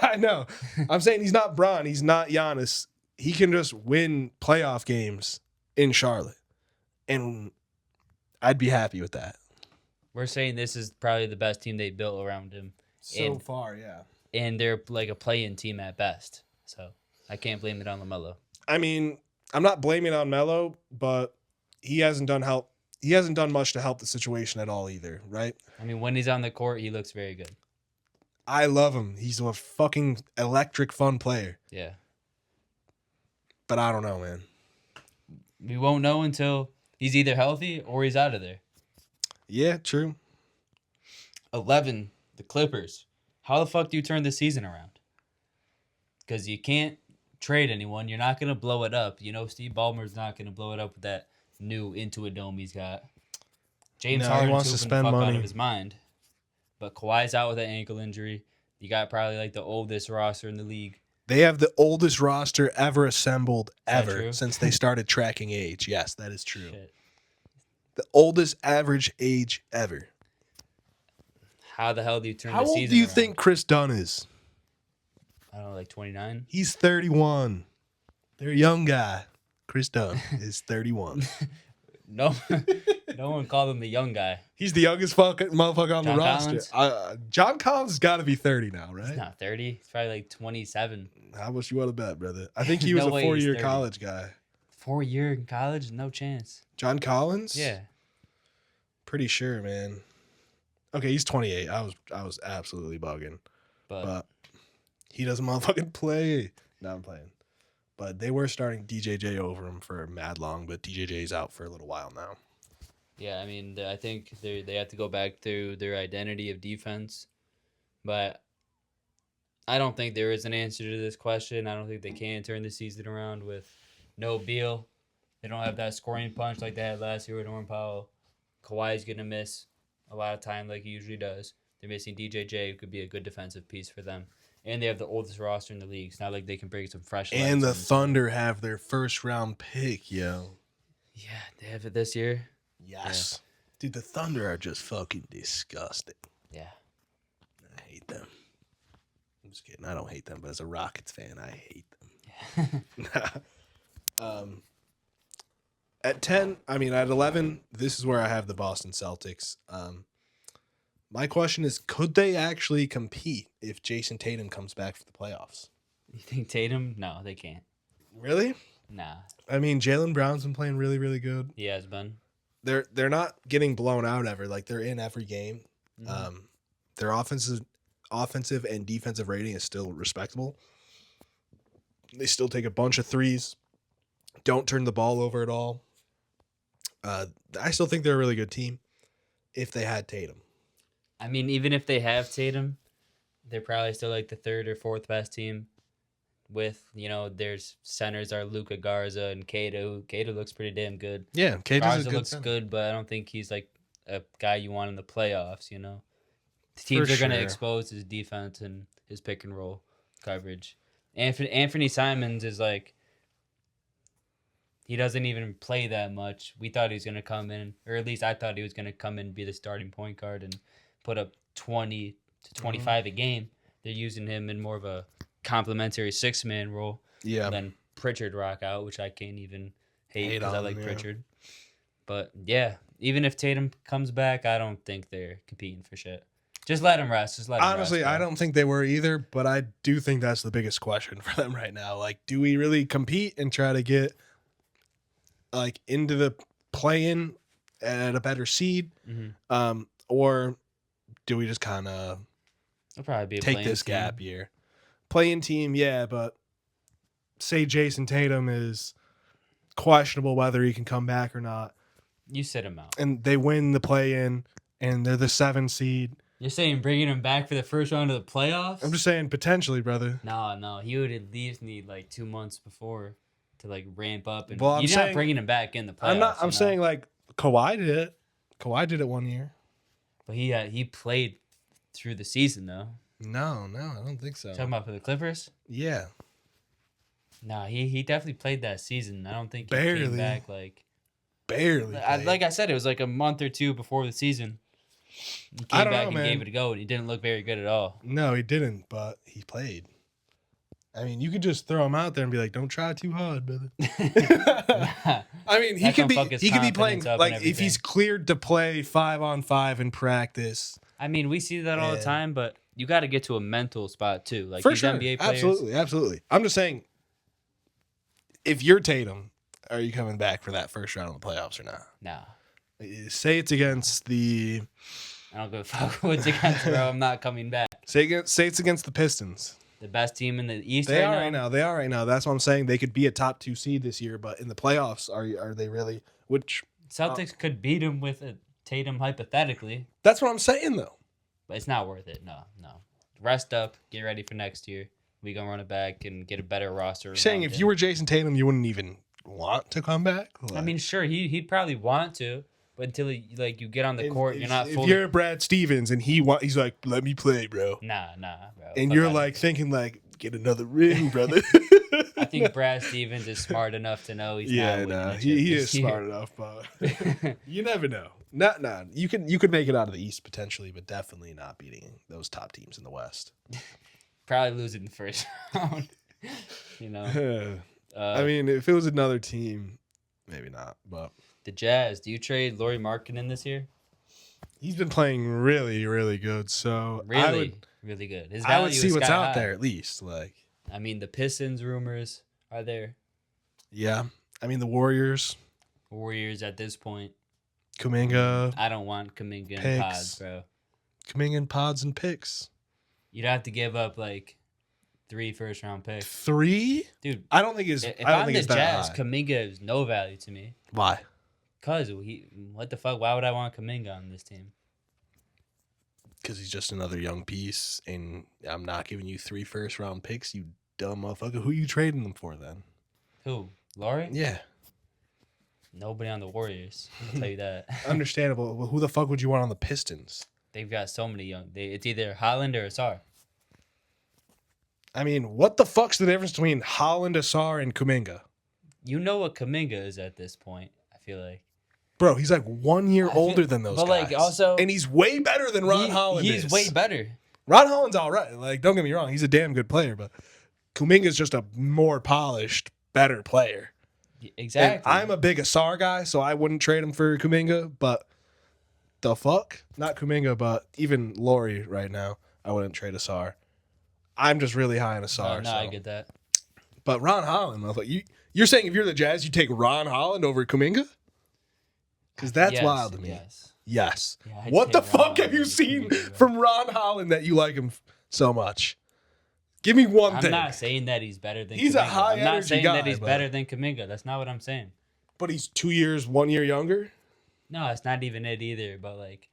I know. I'm saying he's not Bron. He's not Giannis. He can just win playoff games in Charlotte. And I'd be happy with that. We're saying this is probably the best team they built around him. And- far, yeah. And they're like a play-in team at best. So I can't blame it on LaMelo. I mean, I'm not blaming it on Melo, but he hasn't done much to help the situation at all either, right? I mean, when he's on the court, he looks very good. I love him. He's a fucking electric fun player. Yeah. But I don't know, man. We won't know until he's either healthy or he's out of there. Yeah, true. 11, the Clippers. How the fuck do you turn the season around? Because you can't trade anyone. You're not going to blow it up. You know, Steve Ballmer's not going to blow it up with that new Into a Dome he's got. James No, he Harden's wants to hooping spend the fuck out money. of his mind. But Kawhi's out with an ankle injury. You got probably like the oldest roster in the league. They have the oldest roster ever assembled that ever true? since they started tracking age. Yes, that is true. Shit. The oldest average age ever. How the hell do you turn How the old season do you around? think Chris Dunn is? I don't know, like 29? He's 31. They're a young guy. Chris Dunn is 31. No, no one called him the young guy. He's the youngest fucking motherfucker on John the roster. Collins? John Collins has got to be 30 now, right? He's not 30. He's probably like 27. How much you want to bet, brother? I think he was No a way he's 4-year 30. college guy. 4-year in college? No chance. John Collins? Yeah. Pretty sure, man. Okay, he's 28. I was absolutely bugging. But he doesn't motherfucking play. No, I'm playing. But they were starting DJJ over him for mad long, but DJJ's out for a little while now. Yeah, I mean, I think they have to go back to their identity of defense. But I don't think there is an answer to this question. I don't think they can turn the season around with no Beal. They don't have that scoring punch like they had last year with Norman Powell. Kawhi's going to miss a lot of time like he usually does. They're missing DJJ, who could be a good defensive piece for them. And they have the oldest roster in the league. It's not like they can bring some fresh And the legs Thunder have their first round pick, yo. Yeah, they have it this year. Yes. Yeah. Dude, the Thunder are just fucking disgusting. Yeah. I hate them. I'm just kidding. I don't hate them, but as a Rockets fan, I hate them. Yeah. At 11, this is where I have the Boston Celtics. My question is, could they actually compete if Jason Tatum comes back for the playoffs? You think Tatum? No, they can't. Really? Nah. I mean, Jaylen Brown's been playing really, really good. He has been. They're not getting blown out ever. Like, they're in every game. Mm-hmm. Their offensive and defensive rating is still respectable. They still take a bunch of threes. Don't turn the ball over at all. I still think they're a really good team if they had Tatum. I mean, even if they have Tatum, they're probably still like the third or fourth best team. With, their centers are Luka Garza and Cato. Cato looks pretty damn good. Yeah, Garza looks good, but I don't think he's like a guy you want in the playoffs, The teams are going to expose his defense and his pick and roll coverage. Anthony Simons is like, he doesn't even play that much. We thought he was going to come in, or at least I thought he was going to come in and be the starting point guard and put up 20 to 25 a game. They're using him in more of a complimentary 6-man role. Yeah. Then Pritchard rock out, which I can't even hate because I like him, Pritchard. But yeah, even if Tatum comes back, I don't think they're competing for shit. Just let him rest. Honestly, I don't think they were either, but I do think that's the biggest question for them right now. Like, do we really compete and try to get like into the play-in at a better seed? Mm-hmm. Or do we just kind of take this gap year? Play-in team, yeah, but say Jason Tatum is questionable whether he can come back or not. You sit him out. And they win the play-in, and they're the 7 seed. You're saying bringing him back for the first round of the playoffs? I'm just saying potentially, brother. No. He would at least need like 2 months before to like ramp up. And well, you're not bringing him back in the playoffs. I'm saying like Kawhi did it. Kawhi did it 1 year. But he played through the season though. No, I don't think so. Talking about for the Clippers? Yeah. No, he definitely played that season. I don't think he barely came back like barely. Like I said, it was like a month or two before the season. He came back and gave it a go, and he didn't look very good at all. No, he didn't, but he played. I mean, you could just throw him out there and be like, "Don't try too hard, brother." I mean, he could be playing like if he's cleared to play 5-on-5 in practice. I mean, we see that all the time, but you got to get to a mental spot too. Like for these sure, NBA players. absolutely. I'm just saying, if you're Tatum, are you coming back for that first round of the playoffs or not? No. Say it's against the. I don't give a fuck who it's against, bro. I'm not coming back. Say it's against the Pistons. The best team in the East. They are right now. That's what I'm saying. They could be a top 2 seed this year, but in the playoffs, are they really? Which Celtics could beat them with a Tatum hypothetically. That's what I'm saying though. But it's not worth it. No. Rest up. Get ready for next year. We gonna run it back and get a better roster. You're saying if you were Jason Tatum, you wouldn't even want to come back? Like, I mean, sure, he'd probably want to, but until you get on the court, you're not fully. If you're Brad Stevens and he's like, "Let me play, bro." Nah, bro. And you're like thinking like, "Get another ring, brother." I think Brad Stevens is smart enough to know he's not. He is smart enough, but you never know. Nah. You could make it out of the East potentially, but definitely not beating those top teams in the West. Probably losing the first round. I mean, if it was another team, maybe not. But The Jazz. Do you trade Lauri Markkanen this year? he's been playing really, really good. So Really, really good. His I value would see is what's sky out high. there at least. Like, I mean, the Pistons rumors are there. yeah. I mean, the Warriors, Warriors at this point. Kuminga, I don't want Kuminga in Picks. pods, bro. Kuminga in pods and picks. You'd have to give up like 3 first-round picks. 3? Dude, I don't think it's. if I don't I'm think the it's that Jazz, high. Kuminga is no value to me. Why? Cause what the fuck? Why would I want Kuminga on this team? Because he's just another young piece, and I'm not giving you 3 first-round picks, you dumb motherfucker. Who you trading them for then? Who? Laurie? Yeah, Nobody on the Warriors. I'll tell you that. understandable. Well, who the fuck would you want on the Pistons? They've got so many young. It's either Holland or Asar. I mean, what the fuck's the difference between Holland, Asar, and Kuminga? You know what Kuminga is at this point. I feel like. Bro, he's like 1 year older than those but, guys. like, also- and he's way better than Ron Holland He's is. way better. Ron Holland's all right. Like, don't get me wrong. He's a damn good player, but Kuminga's just a more polished, better player. Exactly. And I'm a big Asar guy, so I wouldn't trade him for Kuminga, but the fuck? Not Kuminga, but even Laurie right now, I wouldn't trade Asar. I'm just really high on Asar. No, I get that. But Ron Holland, you're saying if you're the Jazz, you take Ron Holland over Kuminga? Because that's Yes, wild to me. Yes. Yeah, I'd What the take Ron fuck have Holland you over seen Kuminga, bro. from Ron Holland that you like him so much? Give me one I'm thing. not saying that he's better than He's Kuminga. a high I'm not energy saying guy, that he's but- better than Kuminga. That's not what I'm saying. But he's 2 years, 1 year younger. No, it's not even it either. But like,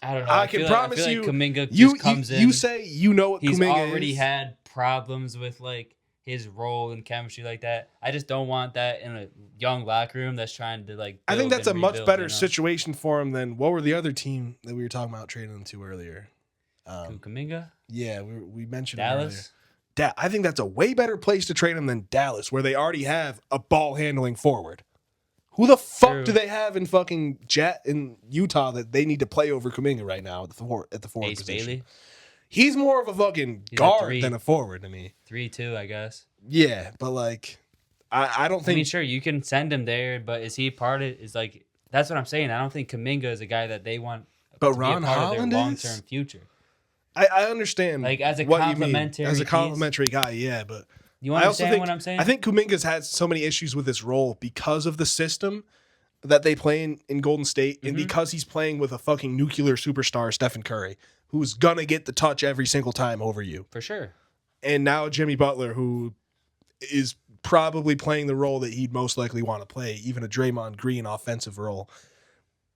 I don't know. I can promise I feel you, like Kuminga You just comes in. you say you know what He's Kuminga already is. had problems with like his role and chemistry like that. I just don't want that in a young locker room that's trying to like. I think build that's a and much rebuild, better you know? situation for him than what were the other team that we were talking about trading him to earlier. Kuminga, Yeah, we mentioned it earlier. Dallas. I think that's a way better place to trade him than Dallas, where they already have a ball handling forward. Who the fuck True. do they have in fucking in Utah that they need to play over Kuminga right now at the forward Ace position? Bailey, He's more of a fucking He's a guard 3. than a forward to me. 3-2, I guess. Yeah, but like, I don't I think. mean, sure, you can send him there, but is he part of? Is like that's what I'm saying. I don't think Kuminga is a guy that they want. But to Ron be a part Holland of their long-term is? future. I understand Like, as a what you mean. complimentary As a piece. complimentary guy, yeah, but You I also understand think what I'm saying? I think Kuminga's had so many issues with this role because of the system that they play in Golden State, and Mm-hmm. because he's playing with a fucking nuclear superstar, Stephen Curry, who's gonna get the touch every single time over you, for sure. and now Jimmy Butler, who is probably playing the role that he'd most likely want to play, even a Draymond Green offensive role.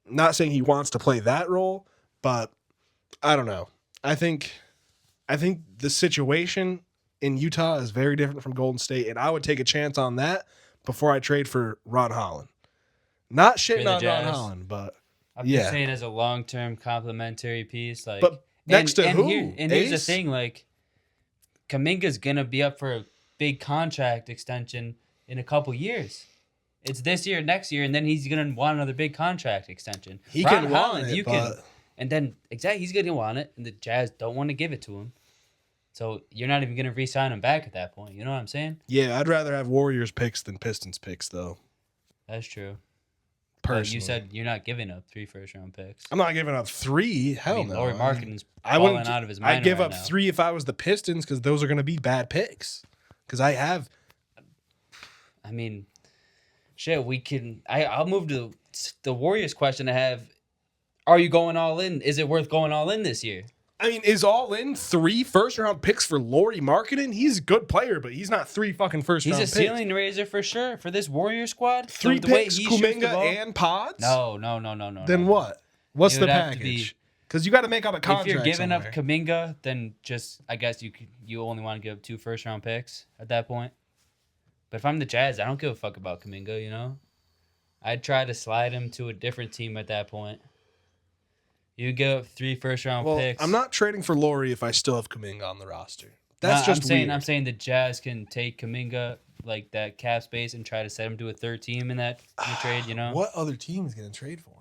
Not saying he wants to play that role, but I don't know. I think the situation in Utah is very different from Golden State, and I would take a chance on that before I trade for Ron Holland. Not shitting the on Ron Jazz. Holland, but I'm Yeah. just saying as a long-term complementary piece, like. But next to who? Here's the Ace? thing, like, Kuminga's gonna be up for a big contract extension in a couple years. It's this year, next year, and then he's gonna want another big contract extension. he Ron can want Holland, it, you but can, and then exactly he's gonna want it, and the Jazz don't want to give it to him. So you're not even gonna re-sign him back at that point. You know what I'm saying? yeah, I'd rather have Warriors picks than Pistons picks, though. That's true. Personally, But you said you're not giving up 3 first-round picks. I'm not giving up 3. Hell I mean, no. Lauri I mean, Markkanen's I falling wouldn't. out of his mind I'd give right up now. 3 if I was the Pistons, because those are going to be bad picks. Because I have. I mean, shit, we can. I'll move to the Warriors question I have. Are you going all in? Is it worth going all in this year? I mean, is all in 3 first-round picks for Lauri Markkanen? He's a good player, but he's not 3 fucking first-round He's a picks. ceiling raiser for sure for this Warrior squad. 3 The way picks, he shoots the Kuminga ball. and Pods? No. Then no. what? What's It the would have to package? Because you got to make up a contract If you're giving somewhere. up Kuminga, then just I guess you only want to give up 2 first-round picks at that point. But if I'm the Jazz, I don't give a fuck about Kuminga. You know, I'd try to slide him to a different team at that point. You give up 3 first-round Well, picks. I'm not trading for Lauri if I still have Kuminga on the roster. That's just weird. I'm saying the Jazz can take Kuminga, like that cap space, and try to set him to a third team in that trade. You know, What other team is going to trade for him?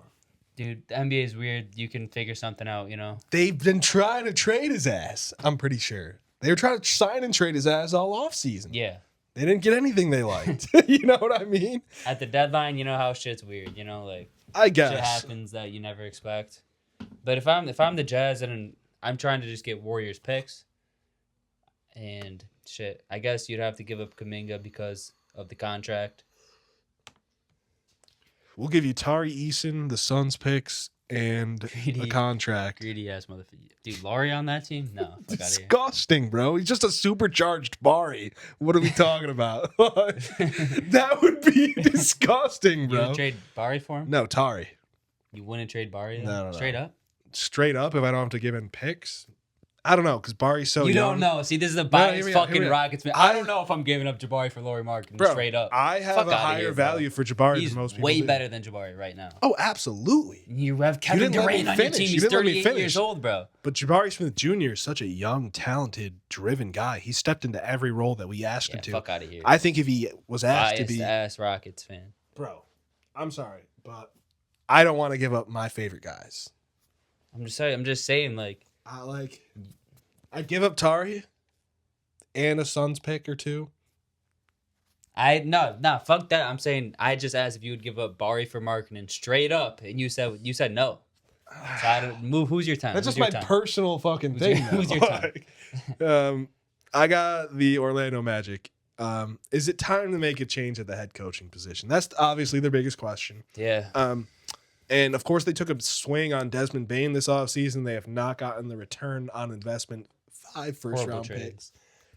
dude, the NBA is weird. You can figure something out. You know, They've been trying to trade his ass. I'm pretty sure they were trying to sign and trade his ass all off season. yeah. They didn't get anything they liked. You know what I mean? At the deadline, you know how shit's weird. You know, like I shit guess. happens that you never expect. But if I'm the Jazz and I'm trying to just get Warriors picks, and shit, I guess you'd have to give up Kuminga because of the contract. We'll give you Tari Eason, the Suns picks, and a contract. Greedy ass motherfucker. Dude, Laurie on that team? No. Fuck outta here. Disgusting, bro. He's just a supercharged Bari. What are we talking about? That would be disgusting, You bro. would trade Bari for him? No, Tari. You wouldn't trade Bari? No. Straight up? Straight up, if I don't have to give in picks. I don't know, because Bari's so You young. don't know. See, this is the No, biased here we go, fucking here we go. Rockets man. I don't know if I'm giving up Jabari for Laurie Markkinen Bro, straight up. I have Fuck a outta higher here, bro. value for Jabari He's than most people way do. better than Jabari right now. Oh, absolutely. You have Kevin didn't let me Durant on your finish. team. You He's didn't let me 38 finish. years old, bro. But Jabari Smith Jr. is such a young, talented, driven guy. He stepped into every role that we asked him to. Fuck out of here. I think if he was asked to be... ass Rockets fan. Bro, I'm sorry, but I don't want to give up my favorite guys. I'm just saying, like... I'd give up Tari and a Suns pick or two. No, fuck that. I'm saying I just asked if you would give up Bari for Markkinen straight up, and you said no. So I don't move. Who's your time? That's Who's just your my time? personal fucking thing. Who's your time? I got the Orlando Magic. Is it time to make a change at the head coaching position? That's obviously their biggest question. Yeah. And of course, they took a swing on Desmond Bane this offseason. They have not gotten the return on investment. 5 first-round picks.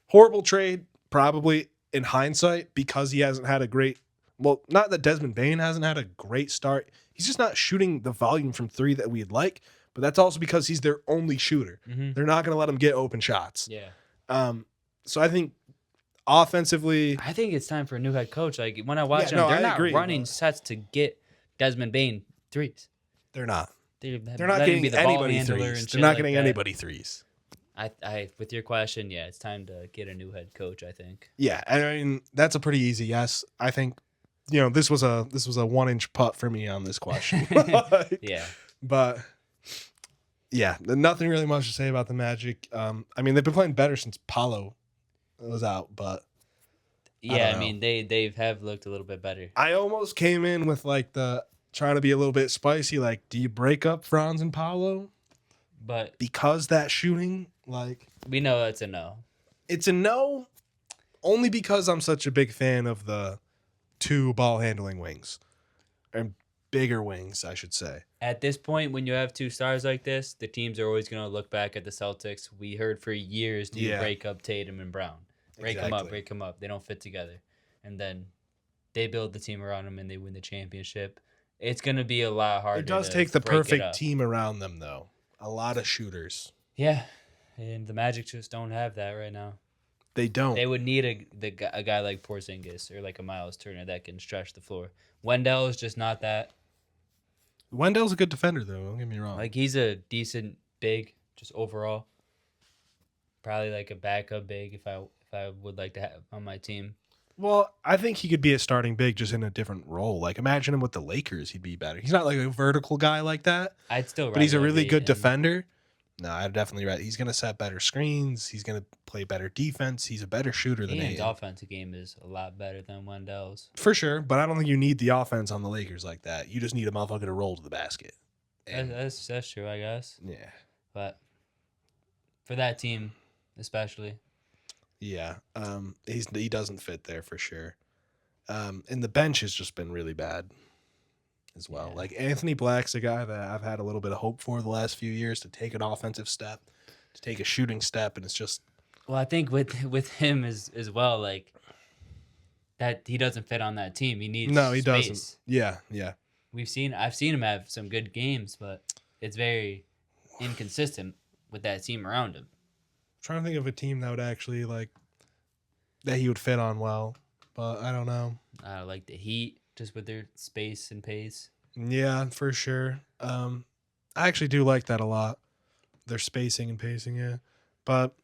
Horrible trade, probably in hindsight, because he hasn't had a great. Well, not that Desmond Bane hasn't had a great start. He's just not shooting the volume from three that we'd like. But that's also because he's their only shooter. Mm-hmm. They're not going to let him get open shots. Yeah. So I think offensively, I think it's time for a new head coach. Like when I watch them, no, they're I not agree, running but- sets to get Desmond Bane threes. they're not. They're Not getting anybody threes. They're not getting anybody threes. I with your question, yeah, it's time to get a new head coach, I think. Yeah, I mean that's a pretty easy yes. I think, this was a 1-inch putt for me on this question. Yeah, but yeah, nothing really much to say about the Magic. I mean they've been playing better since Paolo was out, but yeah, I mean they have looked a little bit better. I almost came in with like the trying to be a little bit spicy. Like, do you break up Franz and Paolo? But Because that shooting, like, we know it's a no. It's a no, only because I'm such a big fan of the 2 ball handling wings, and bigger wings, I should say. At this point, when you have 2 stars like this, the teams are always going to look back at the Celtics. We heard for years, do you break up Tatum and Brown? Break them up. They don't fit together. And then they build the team around them and they win the championship. It's going to be a lot harder. It does take the perfect team around them, though. A lot of shooters. Yeah. And the Magic just don't have that right now. They don't. They would need a guy like Porzingis or like a Miles Turner that can stretch the floor. Wendell is just not that. Wendell's a good defender, though. Don't get me wrong. Like, he's a decent big, just overall. Probably like a backup big if I would like to have on my team. Well, I think he could be a starting big just in a different role. Like, imagine him with the Lakers. He'd be better. He's not like a vertical guy like that. I'd still but he's a really good defender. No, I'd definitely rather. He's going to set better screens. He's going to play better defense. He's a better shooter than His Ayton. offensive game is a lot better than Wendell's. For sure, but I don't think you need the offense on the Lakers like that. You just need a motherfucker to roll to the basket. And, That's true, I guess. yeah. But for that team, especially. Yeah. He doesn't fit there for sure. And the bench has just been really bad as well. Yeah. Like Anthony Black's a guy that I've had a little bit of hope for the last few years to take an offensive step, to take a shooting step, and it's just. Well, I think with him as well, like that he doesn't fit on that team. He needs He space. doesn't. Yeah. I've seen him have some good games, but it's very inconsistent with that team around him. I'm trying to think of a team that would actually that he would fit on well, but I don't know. Like the Heat, just with their space and pace. Yeah, for sure. I actually do like that a lot. Their spacing and pacing, yeah. But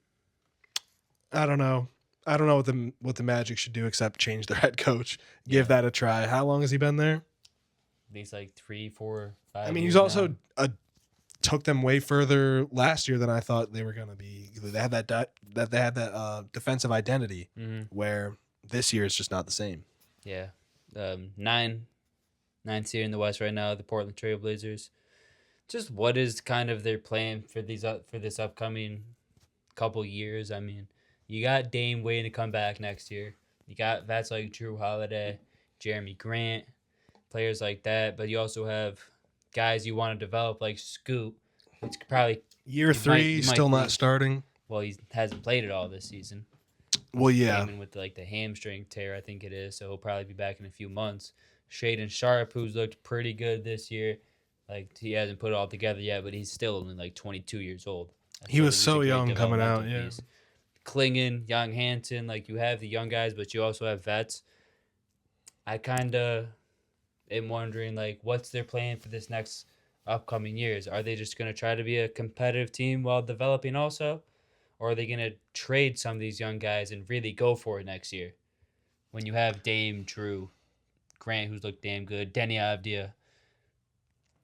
I don't know. I don't know what the Magic should do except change their head coach. Give that a try. How long has he been there? I think it's like 3, 4, 5. I mean, he's also took them way further last year than I thought they were gonna be. They had that defensive identity where this year it's just not the same. Yeah. Ninth seed in the West right now, the Portland Trail Blazers. Just what is kind of their plan for this upcoming couple years? I mean, you got Dame waiting to come back next year. You got vets like Drew Holiday, Jeremy Grant, players like that. But you also have guys you want to develop like Scoot. It's probably Year three, still not starting. Well, he hasn't played it all this season. Well, yeah. Came in with the hamstring tear, I think it is. So he'll probably be back in a few months. Shaden Sharp, who's looked pretty good this year. Like, he hasn't put it all together yet, but he's still only like 22 years old. He was so young coming out, yeah. Klingon, Young Hanson, like you have the young guys, but you also have vets. I kind of am wondering, like, what's their plan for this next upcoming years? Are they just going to try to be a competitive team while developing also? Or are they going to trade some of these young guys and really go for it next year? When you have Dame, Drew, Grant, who's looked damn good, Denny Avdia.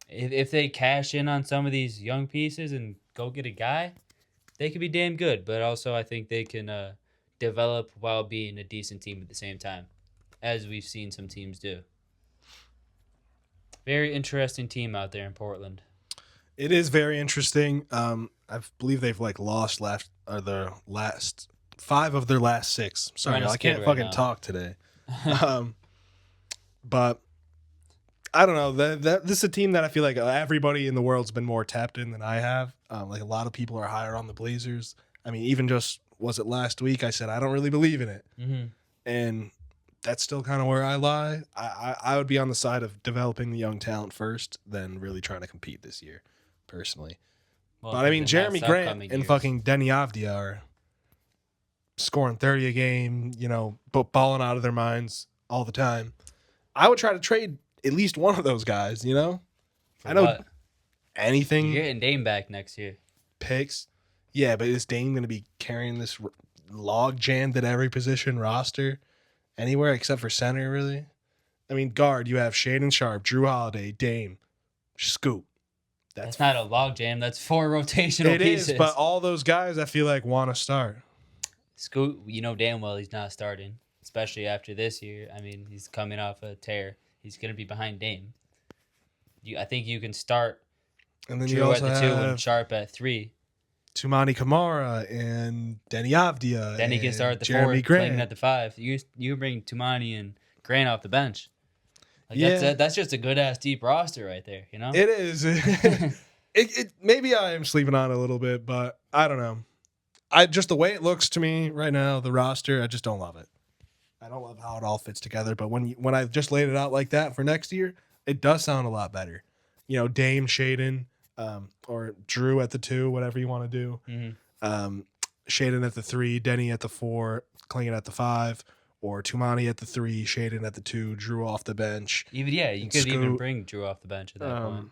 If they cash in on some of these young pieces and go get a guy, they could be damn good. But also I think they can develop while being a decent team at the same time, as we've seen some teams do. Very interesting team out there in Portland. It is very interesting. I believe they've lost their last 5 of their last 6. Sorry, I can't fucking talk today. But I don't know. This is a team that I feel like everybody in the world's been more tapped in than I have. Like a lot of people are higher on the Blazers. I mean, even just was it last week? I said I don't really believe in it, and that's still kind of where I lie. I would be on the side of developing the young talent first, then really trying to compete this year, personally. Well, but I mean, Jeremy Grant and fucking Denny Avdia are scoring 30 a game, balling out of their minds all the time. I would try to trade at least one of those guys, For I know what? Anything. You're getting Dame back next year. Picks. Yeah, but is Dame going to be carrying this log jammed at every position roster anywhere except for center, really? I mean, guard, you have Shaden Sharp, Drew Holiday, Dame, Scoop. That's not a log jam. That's 4 rotational pieces. It is, but all those guys I feel like want to start. Scoot, damn well he's not starting, especially after this year. I mean, he's coming off a tear. He's going to be behind Dame. I think you can start and then Drew you also at the 2 have and Sharp at 3. Toumani Camara and Denny Avdia. Then he can start at the Jeremy 4, Grant. playing at the 5. You bring Toumani and Grant off the bench. That's just a good-ass deep roster right there, It is. It maybe I am sleeping on it a little bit, but I don't know. Just the way it looks to me right now, the roster, I just don't love it. I don't love how it all fits together, but when I just laid it out like that for next year, it does sound a lot better. Dame, Shaden, or Drew at the 2, whatever you want to do. Mm-hmm. Shaden at the 3, Denny at the 4, Klingon at the 5, or Toumani at the 3, Shaden at the 2, Drew off the bench. You could even bring Drew off the bench at that point.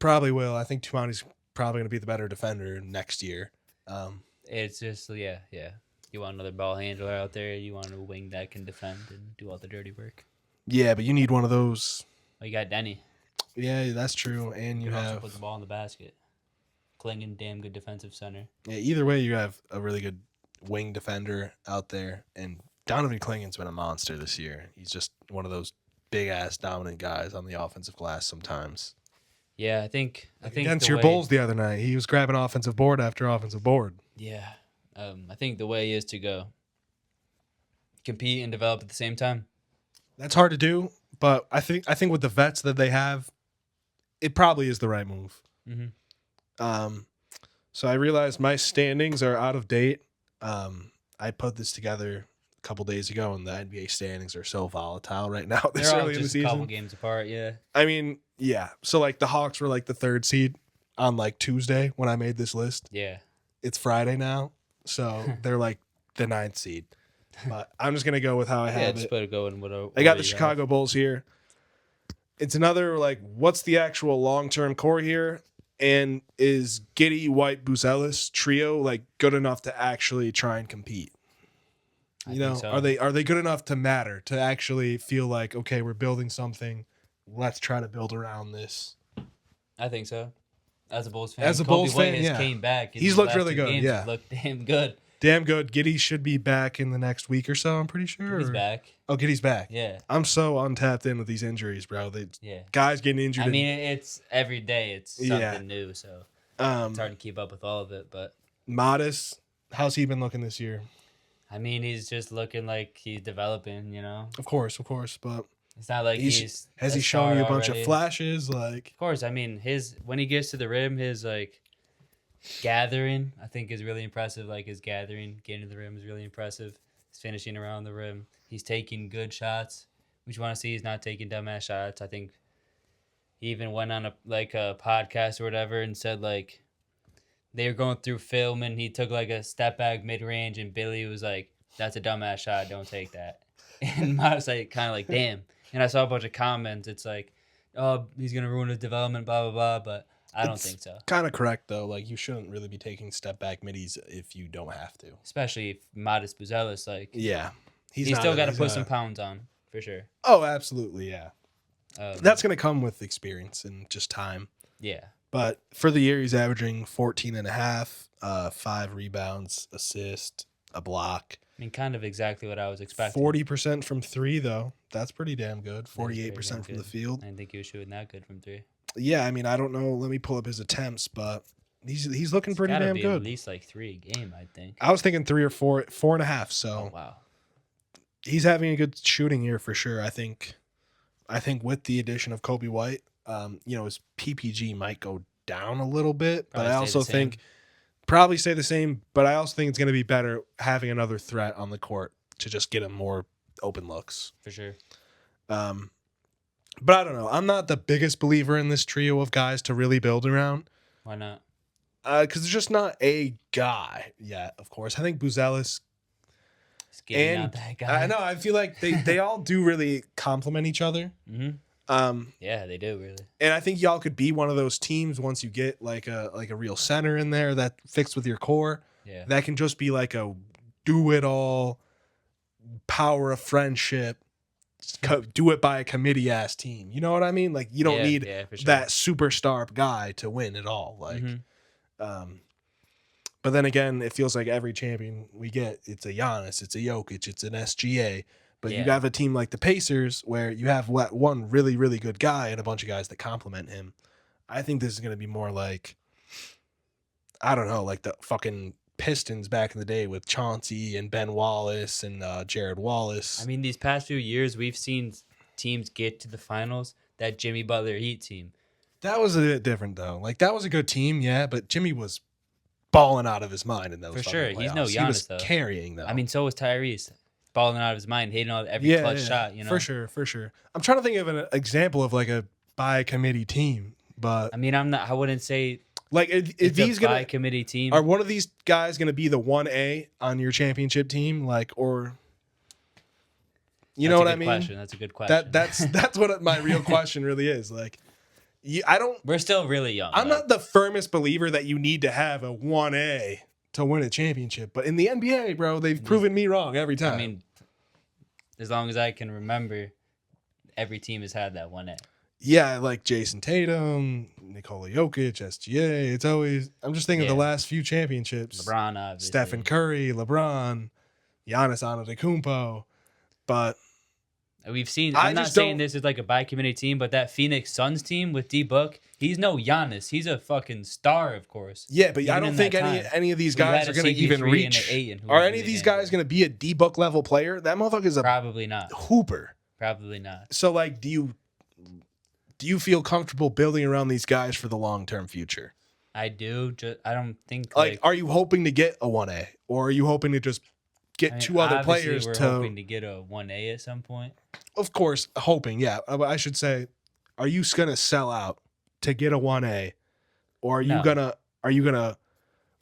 Probably will. I think Toumani's probably going to be the better defender next year. It's just, yeah. You want another ball handler out there. You want a wing that can defend and do all the dirty work. Yeah, but you need one of those. Well, you got Denny. Yeah, that's true. And you have... also put the ball in the basket. Klingon, damn good defensive center. Yeah, either way, you have a really good wing defender out there. And Donovan Klingon's been a monster this year. He's just one of those big-ass dominant guys on the offensive glass sometimes. Yeah, I think against your Bulls the other night, he was grabbing offensive board after offensive board. Yeah. I think the way is to go compete and develop at the same time. That's hard to do, but I think with the vets that they have, it probably is the right move. Mm-hmm. So I realized my standings are out of date. I put this together a couple days ago, and the NBA standings are so volatile right now. They're all just a couple games apart, yeah. I mean, yeah. So the Hawks were the 3rd seed on Tuesday when I made this list. Yeah. It's Friday now. So they're the 9th seed. But I'm just going to go with how I have it. Just put it going. Whatever, I got the Chicago Bulls here. It's another, what's the actual long-term core here? And is Giddey, White, Buzelis trio, good enough to actually try and compete? I think so. Are they good enough to matter, to actually feel like, okay, we're building something. Let's try to build around this. I think so. As a Bulls fan, Came back. He's looked really good. He's looked damn good. Damn good. Giddy should be back in the next week or so, I'm pretty sure. He's back. Oh, Giddy's back. Yeah. I'm so untapped in with these injuries, bro. Guys getting injured. I mean, it's every day. It's something new, so it's hard to keep up with all of it. But Modest, how's he been looking this year? I mean, he's just looking like he's developing, Of course, but it's not like has he shown you a bunch of flashes? Like, of course, I mean, when he gets to the rim, his like gathering, I think, is really impressive. Like his gathering, getting to the rim is really impressive. He's finishing around the rim. He's taking good shots, which you want to see. He's not taking dumbass shots. I think he even went on a podcast or whatever and said like they were going through film and he took like a step back mid range and Billy was like, "That's a dumbass shot. Don't take that." And I was like, kind of like, damn. And I saw a bunch of comments. It's like, oh, he's gonna ruin his development, blah blah blah. But I don't think so. Kind of correct though. Like you shouldn't really be taking step back middies if you don't have to. Especially if Modest Buzelis, like, yeah, he's still got to put some pounds on for sure. Oh, absolutely, yeah. That's gonna come with experience and just time. Yeah. But for the year, he's averaging 14.5, 5 rebounds, assist, a block. I mean, kind of exactly what I was expecting. 40% from 3, though. That's pretty damn good. 48% from the field. I didn't think he was shooting that good from 3. Yeah, I mean, I don't know. Let me pull up his attempts, but he's looking pretty damn good. At least like 3 a game, I think. I was thinking 3 or 4, 4.5. So oh, wow, he's having a good shooting year for sure. I think with the addition of Kobe White, his PPG might go down a little bit, but I also think probably stay the same. But I also think it's going to be better having another threat on the court to just get him more open looks for sure. But I don't know. I'm not the biggest believer in this trio of guys to really build around. Why not? Because there's just not a guy yet. Of course, I think Buzelis. And that guy. I know. I feel like they all do really complement each other. Mm-hmm. Yeah, they do really. And I think y'all could be one of those teams once you get like a real center in there that fits with your core. Yeah. That can just be like a do it all, power of friendship, do it by a committee ass team. You know what I mean? Like you don't need that superstar guy to win at all. Like, but then again, it feels like every champion we get, it's a Giannis, it's a Jokic, it's an SGA. But you have a team like the Pacers where you have one really, really good guy and a bunch of guys that complement him. I think this is going to be more like, I don't know, like the fucking Pistons back in the day with Chauncey and Ben Wallace and Jared Wallace. I mean, these past few years, we've seen teams get to the finals. That Jimmy Butler Heat team. That was a bit different, though. Like, that was a good team, yeah, but Jimmy was balling out of his mind in those for sure. playoffs. He's no Giannis, he was though. Carrying, though. I mean, so was Tyrese. Balling out of his mind, hitting every clutch shot, For sure. I'm trying to think of an example of like a by committee team, but I mean, I wouldn't say like if he's gonna by committee team. Are one of these guys gonna be the 1A on your championship team, like, or know what I mean? That's a good question. That's what my real question really is. Like, I don't. We're still really young. I'm not the firmest believer that you need to have a 1A to win a championship, but in the NBA, bro, they've proven me wrong every time. I mean, as long as I can remember, every team has had that 1A. Yeah, like Jason Tatum, Nikola Jokic, SGA. It's always, I'm just thinking of the last few championships. LeBron, obviously. Stephen Curry, LeBron, Giannis Antetokounmpo. But we've seen, I'm not saying this is like a by committee team, but that Phoenix Suns team with D-Book, he's no Giannis. He's a fucking star, of course. Yeah, but I don't think any of these guys are going to even reach. Are any of these guys going to be a D-Book level player? That motherfucker's probably not hooper. Probably not. So, like, do you feel comfortable building around these guys for the long-term future? I do. I don't think like, are you hoping to get a 1A, or are you hoping to just get two other players we're hoping to get a 1A at some point? Of course, hoping, yeah. I should say, are you going to sell out to get a 1A, or are you gonna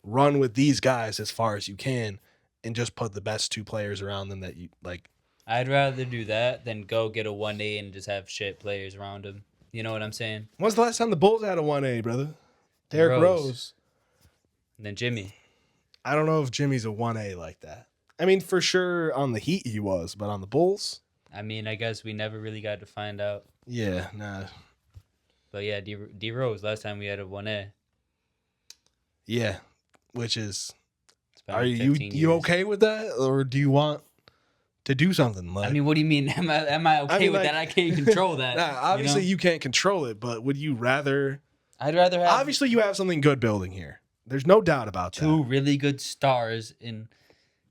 run with these guys as far as you can and just put the best 2 players around them that you like? I'd rather do that than go get a 1A and just have shit players around them. You know what I'm saying? When's the last time the Bulls had a 1A, brother? Derrick Rose. And then Jimmy. I don't know if Jimmy's a 1A like that. I mean, for sure on the Heat he was, but on the Bulls? I mean, I guess we never really got to find out. Yeah, nah. But yeah, D Rose, last time we had a 1A. Yeah, which is Are spending you 15 years. okay with that, or do you want to do something? Like, I mean, what do you mean? Am I okay with that? I can't control that. Nah, obviously you know? you can't control it, but would you rather? I'd rather have Obviously, you have something good building here. There's no doubt about two that. really good stars in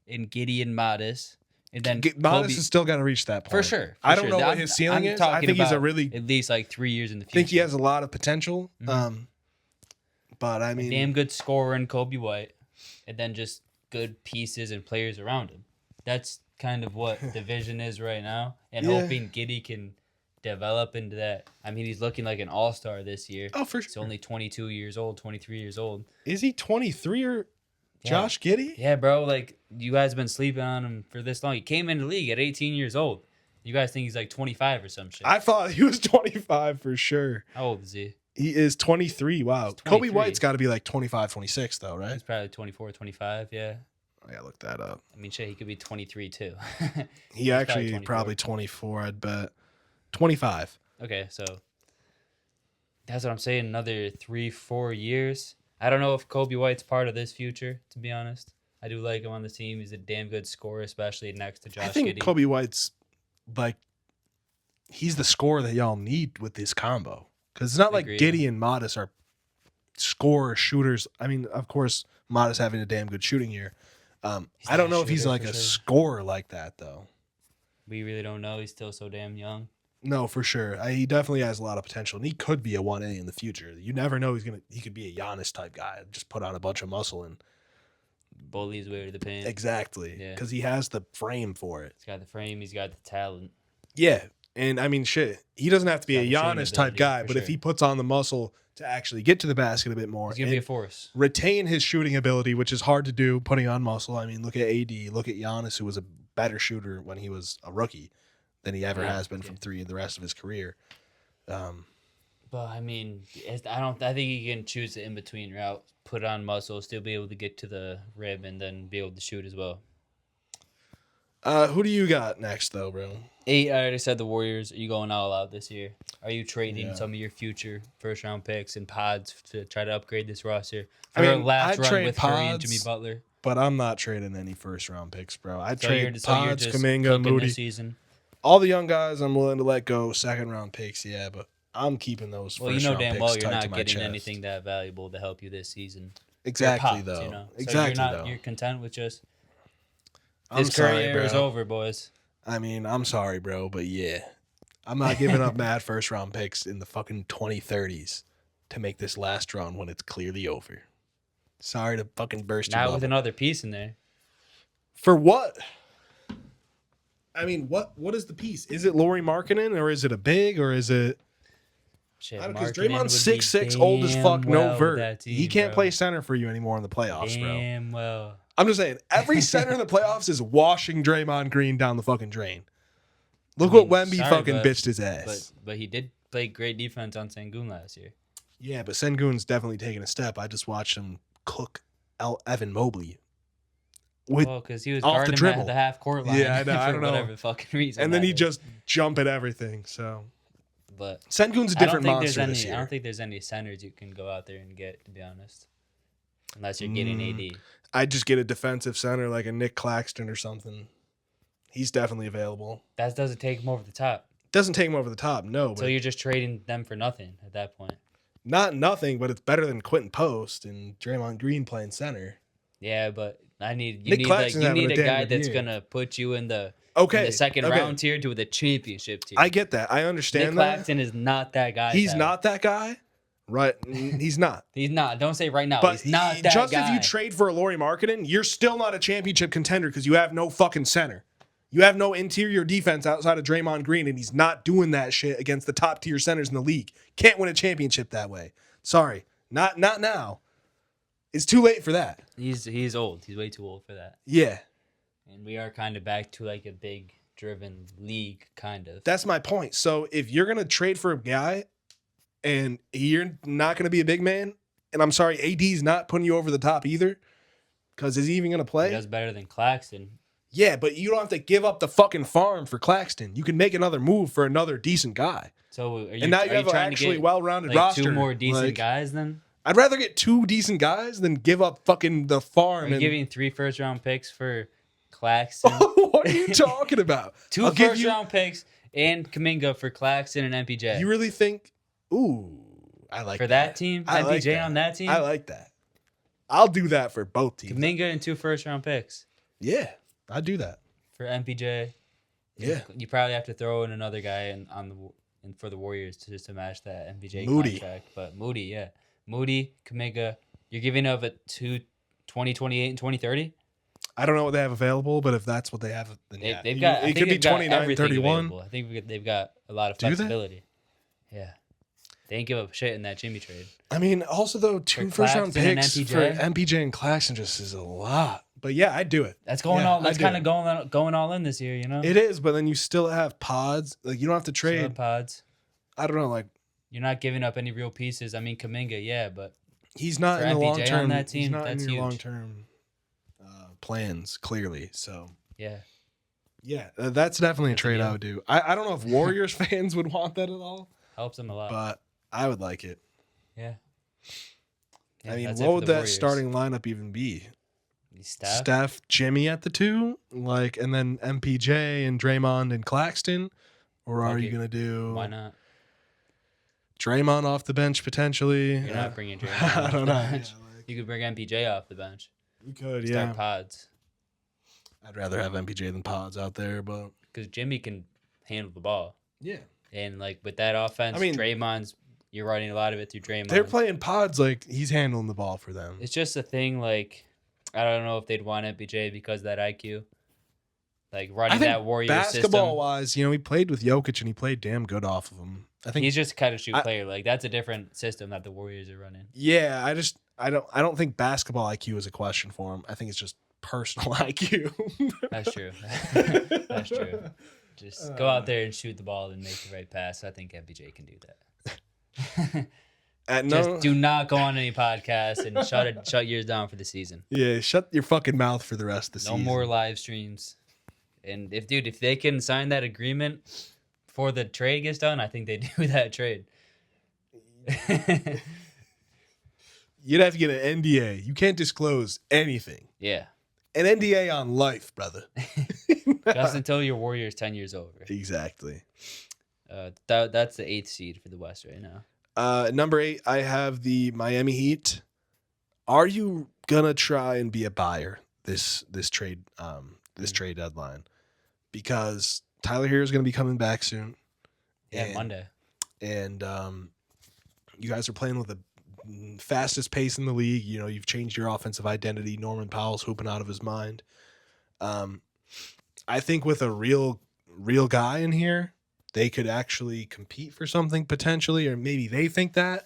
Giddey and Modest, and then Modest Kobe, is still got to reach that point. for sure. I don't know what his ceiling is. I think he's a really. at least like 3 years in the future. I think he has a lot of potential. Mhm. But I mean, damn good scorer in Kobe White, and then just good pieces and players around him. That's kind of what the vision is right now, and Yeah. hoping Giddey can develop into that. I mean, he's looking like an all-star this year. oh, for He's sure. only 22 years old, 23 years old. Is he 23 or Yeah. Josh Giddey? Yeah, bro. Like, you guys have been sleeping on him for this long. He came in the league at 18 years old. You guys think he's like 25 or some shit. I thought he was 25 for sure. How old is he? He is 23. Wow. He's Kobe 23. White's got to be like 25, 26 though, right? He's probably 24, 25, yeah. I gotta look that up. I mean, shit, he could be 23 too. He He's actually 24. probably 24, I'd bet. 25. Okay, so that's what I'm saying. Another 3-4 years. I don't know if Kobe White's part of this future, to be honest. I do like him on the team. He's a damn good scorer, especially next to Josh I think Giddey. Kobe White's like he's the scorer that y'all need with this combo. Because it's not like Agreed. Giddey and Modest are scorer shooters. I mean, of course, Modest having a damn good shooting year. I not don't a know if he's shooter like for a sure. scorer like that though. We really don't know. He's still so damn young. No, for sure. He definitely has a lot of potential, and he could be a 1A in the future. You never know. He could be a Giannis type guy. Just put on a bunch of muscle and Bully his way to the paint. exactly Yeah. because he has the frame for it. He's got the frame. He's got the talent. Yeah, and I mean, shit. He doesn't have to be a Got the shooting Giannis type ability, guy, for but if sure. he puts on the muscle to actually get to the basket a bit more He's gonna be a and force. retain his shooting ability, which is hard to do putting on muscle. I mean, look at AD, look at Giannis, who was a better shooter when he was a rookie than he ever Yeah, has been yeah. from three in the rest of his career. But I mean, I think he can choose the in between route. Put on muscle, still be able to get to the rim, and then be able to shoot as well. Who do you got next, though, bro? 8. I already said the Warriors. Are you going all out this year? Are you trading Yeah. some of your future first round picks and pods to try to upgrade this roster for I mean, our last I'd run trade with Curry and pods. Jimmy Butler? But I'm not trading any first round picks, bro. I'd So trade you're Pods, just Kuminga, cooking Moody. this season. All the young guys I'm willing to let go. Second round picks, yeah, but I'm keeping those Well, you first know round damn picks well you're tight to not my getting chest. anything that valuable to help you this season. Exactly, Pods, though. You know? Exactly, so though. you're content with just I'm this Curry sorry, era is bro. over, boys. I mean, I'm sorry, bro, but yeah. I'm not giving up mad first round picks in the fucking 2030s to make this last run when it's clearly over. Sorry to fucking burst your Not bubble. with another piece in there. For what? I mean, what is the piece? Is it Lauri Markkinen or is it a big or is it? Shit, Because Markkanen Draymond's would be 6'6", old as fuck, damn no well with vert. that team, He can't bro. play center for you anymore in the playoffs, bro. Damn well. I'm just saying, every center in the playoffs is washing Draymond Green down the fucking drain. Look I mean, what Wemby sorry, fucking but- bitched his ass. But he did play great defense on Sengun last year. Yeah, but Sengun's definitely taking a step. I just watched him cook Evan Mobley. Well, because he was off the guarding him dribble. at the half court line. Yeah, I know, for I don't know. whatever fucking reason. And then that he is. just jump at everything. So But Sengun's a I don't different think there's monster any. this I year. don't think there's any centers you can go out there and get. To be honest, unless you're getting AD. I'd just get a defensive center like a Nick Claxton or something. He's definitely available. That doesn't take him over the top. Doesn't take him over the top, no. So But you're just trading them for nothing at that point. not nothing, but it's better than Quentin Post and Draymond Green playing center. Yeah, but you Nick need Claxton's having a a damn guy good that's year. gonna put you in the Okay, second okay. round tier to the championship tier. I get that. I Nick understand that. Claxton is not that guy. He's Tyler. not that guy. Right. He's not. He's not. Don't say right now. But He's not that just guy. if you trade for a Lauri Markkinen, you're still not a championship contender because you have no fucking center. You have no interior defense outside of Draymond Green, and he's not doing that shit against the top tier centers in the league. Can't win a championship that way. Sorry. Not now. It's too late for that. He's old. He's way too old for that. Yeah. And we are kind of back to like a big driven league, kind of. That's my point. So if you're going to trade for a guy and you're not going to be a big man, and I'm sorry, AD's not putting you over the top either, because is he even going to He play? does better than Claxton. Yeah, but you don't have to give up the fucking farm for Claxton. You can make another move for another decent guy. So are you, And now are you have an trying to actually get well-rounded like roster. two more decent Like, guys then? I'd rather get 2 decent guys than give up fucking the Are farm. you And giving 3 first-round picks for Claxton? what are you talking about? 2 I'll give first-round picks and Kaminga for Claxton and MPJ. You really think? Ooh, I like for that team? I like MPJ on that team? I like that. I'll do that for both teams. Kaminga and 2 first-round picks Yeah, I'd do that. for MPJ. Yeah. You probably have to throw in another guy for the Warriors to match that MPJ Moody. contract. But Moody, yeah. Moody, Kaminga. You're giving up at 2028 and 2030? I don't know what they have available, but if that's what they have, then yeah. They've got. It could be 29, 31. I think they've got a lot of Do they? flexibility. Yeah, they ain't give up shit in that Jimmy trade. I mean, also though, 2 For first-round Claxton and picks MPJ? for MPJ and Claxton just is a lot. But yeah, I'd do it. That's going Yeah, all. That's I do kind it. of going all in this year. You know, It is, but then you still have pods. Like you don't have to Still have trade. pods. I don't know. Like You're not giving up any real pieces. I mean, Kaminga, yeah, but he's not For in the MPJ long term. on that He's team, not that's in your huge. long term plans clearly. So yeah, yeah, that's definitely a That's a trade I deal. would do. I don't know if Warriors fans would want that at all, helps them a lot. but I would like it. yeah. I mean, that's it what for would the that Warriors. starting lineup even be? Steph? Steph, Jimmy at the 2, like, and then MPJ and Draymond and Claxton, or are Fuck you it. gonna do Why not? Draymond off the bench potentially? You're not bringing Draymond I off don't the know. bench. You could bring MPJ off the bench. You could, Start yeah. pods I'd rather have MPJ than Pods out there, but because Jimmy can handle the ball, yeah, and like with that offense, I mean- Draymond's. You're running a lot of it through Draymond. they're playing Pods like he's handling the ball for them. It's just a thing. Like I don't know if they'd want MPJ because of that IQ. Like I running think that Warrior basketball system. wise, he played with Jokic and he played damn good off of him. I think He's just a kind of shoot I- player. Like that's a different system that the Warriors are running. yeah, I don't think basketball IQ is a question for him. I think it's just personal IQ. That's true. That's true. Just go out there and shoot the ball and make the right pass. I think MPJ can do that. Just do not go on any podcast and shut yours down for the season. Yeah, shut your fucking mouth for the rest of the No season. more live streams. And if they can sign that agreement before the trade gets done, I think they do that trade. You'd have to get an NDA. You can't disclose anything. Yeah. An NDA on life, brother. Just until your Warriors 10 years over. Exactly. That's the 8th seed for the West right now. Number 8, I have the Miami Heat. Are you gonna try and be a buyer this trade trade deadline? Because Tyler Hero is gonna be coming back soon. Yeah, And- Monday. And you guys are playing with the fastest pace in the league. You've changed your offensive identity. Norman Powell's hooping out of his mind. I think with a real guy in here, they could actually compete for something potentially, or maybe they think that.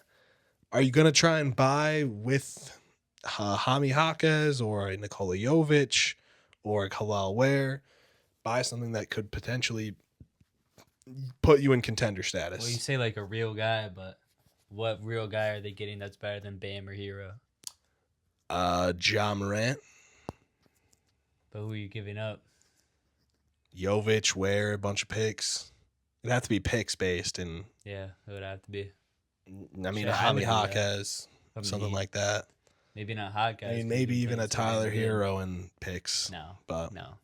Are you going to try and buy with Hami Hakas or a Nikola Jovic or a Halal Ware? Buy something that could potentially put you in contender status. Well, you say like a real guy, but what real guy are they getting that's better than Bam or Hero? Ja Morant, But who are you giving up? Jovic, Ware, a bunch of picks. It'd have to be picks based, and Yeah, it would have to be. I mean, Shit, a I would Hami do that. Hakas, From the something Heat. like that. Maybe not hot guys. I mean, 'cause maybe you've even been a playing so Tyler good. Hero and picks. No, But no.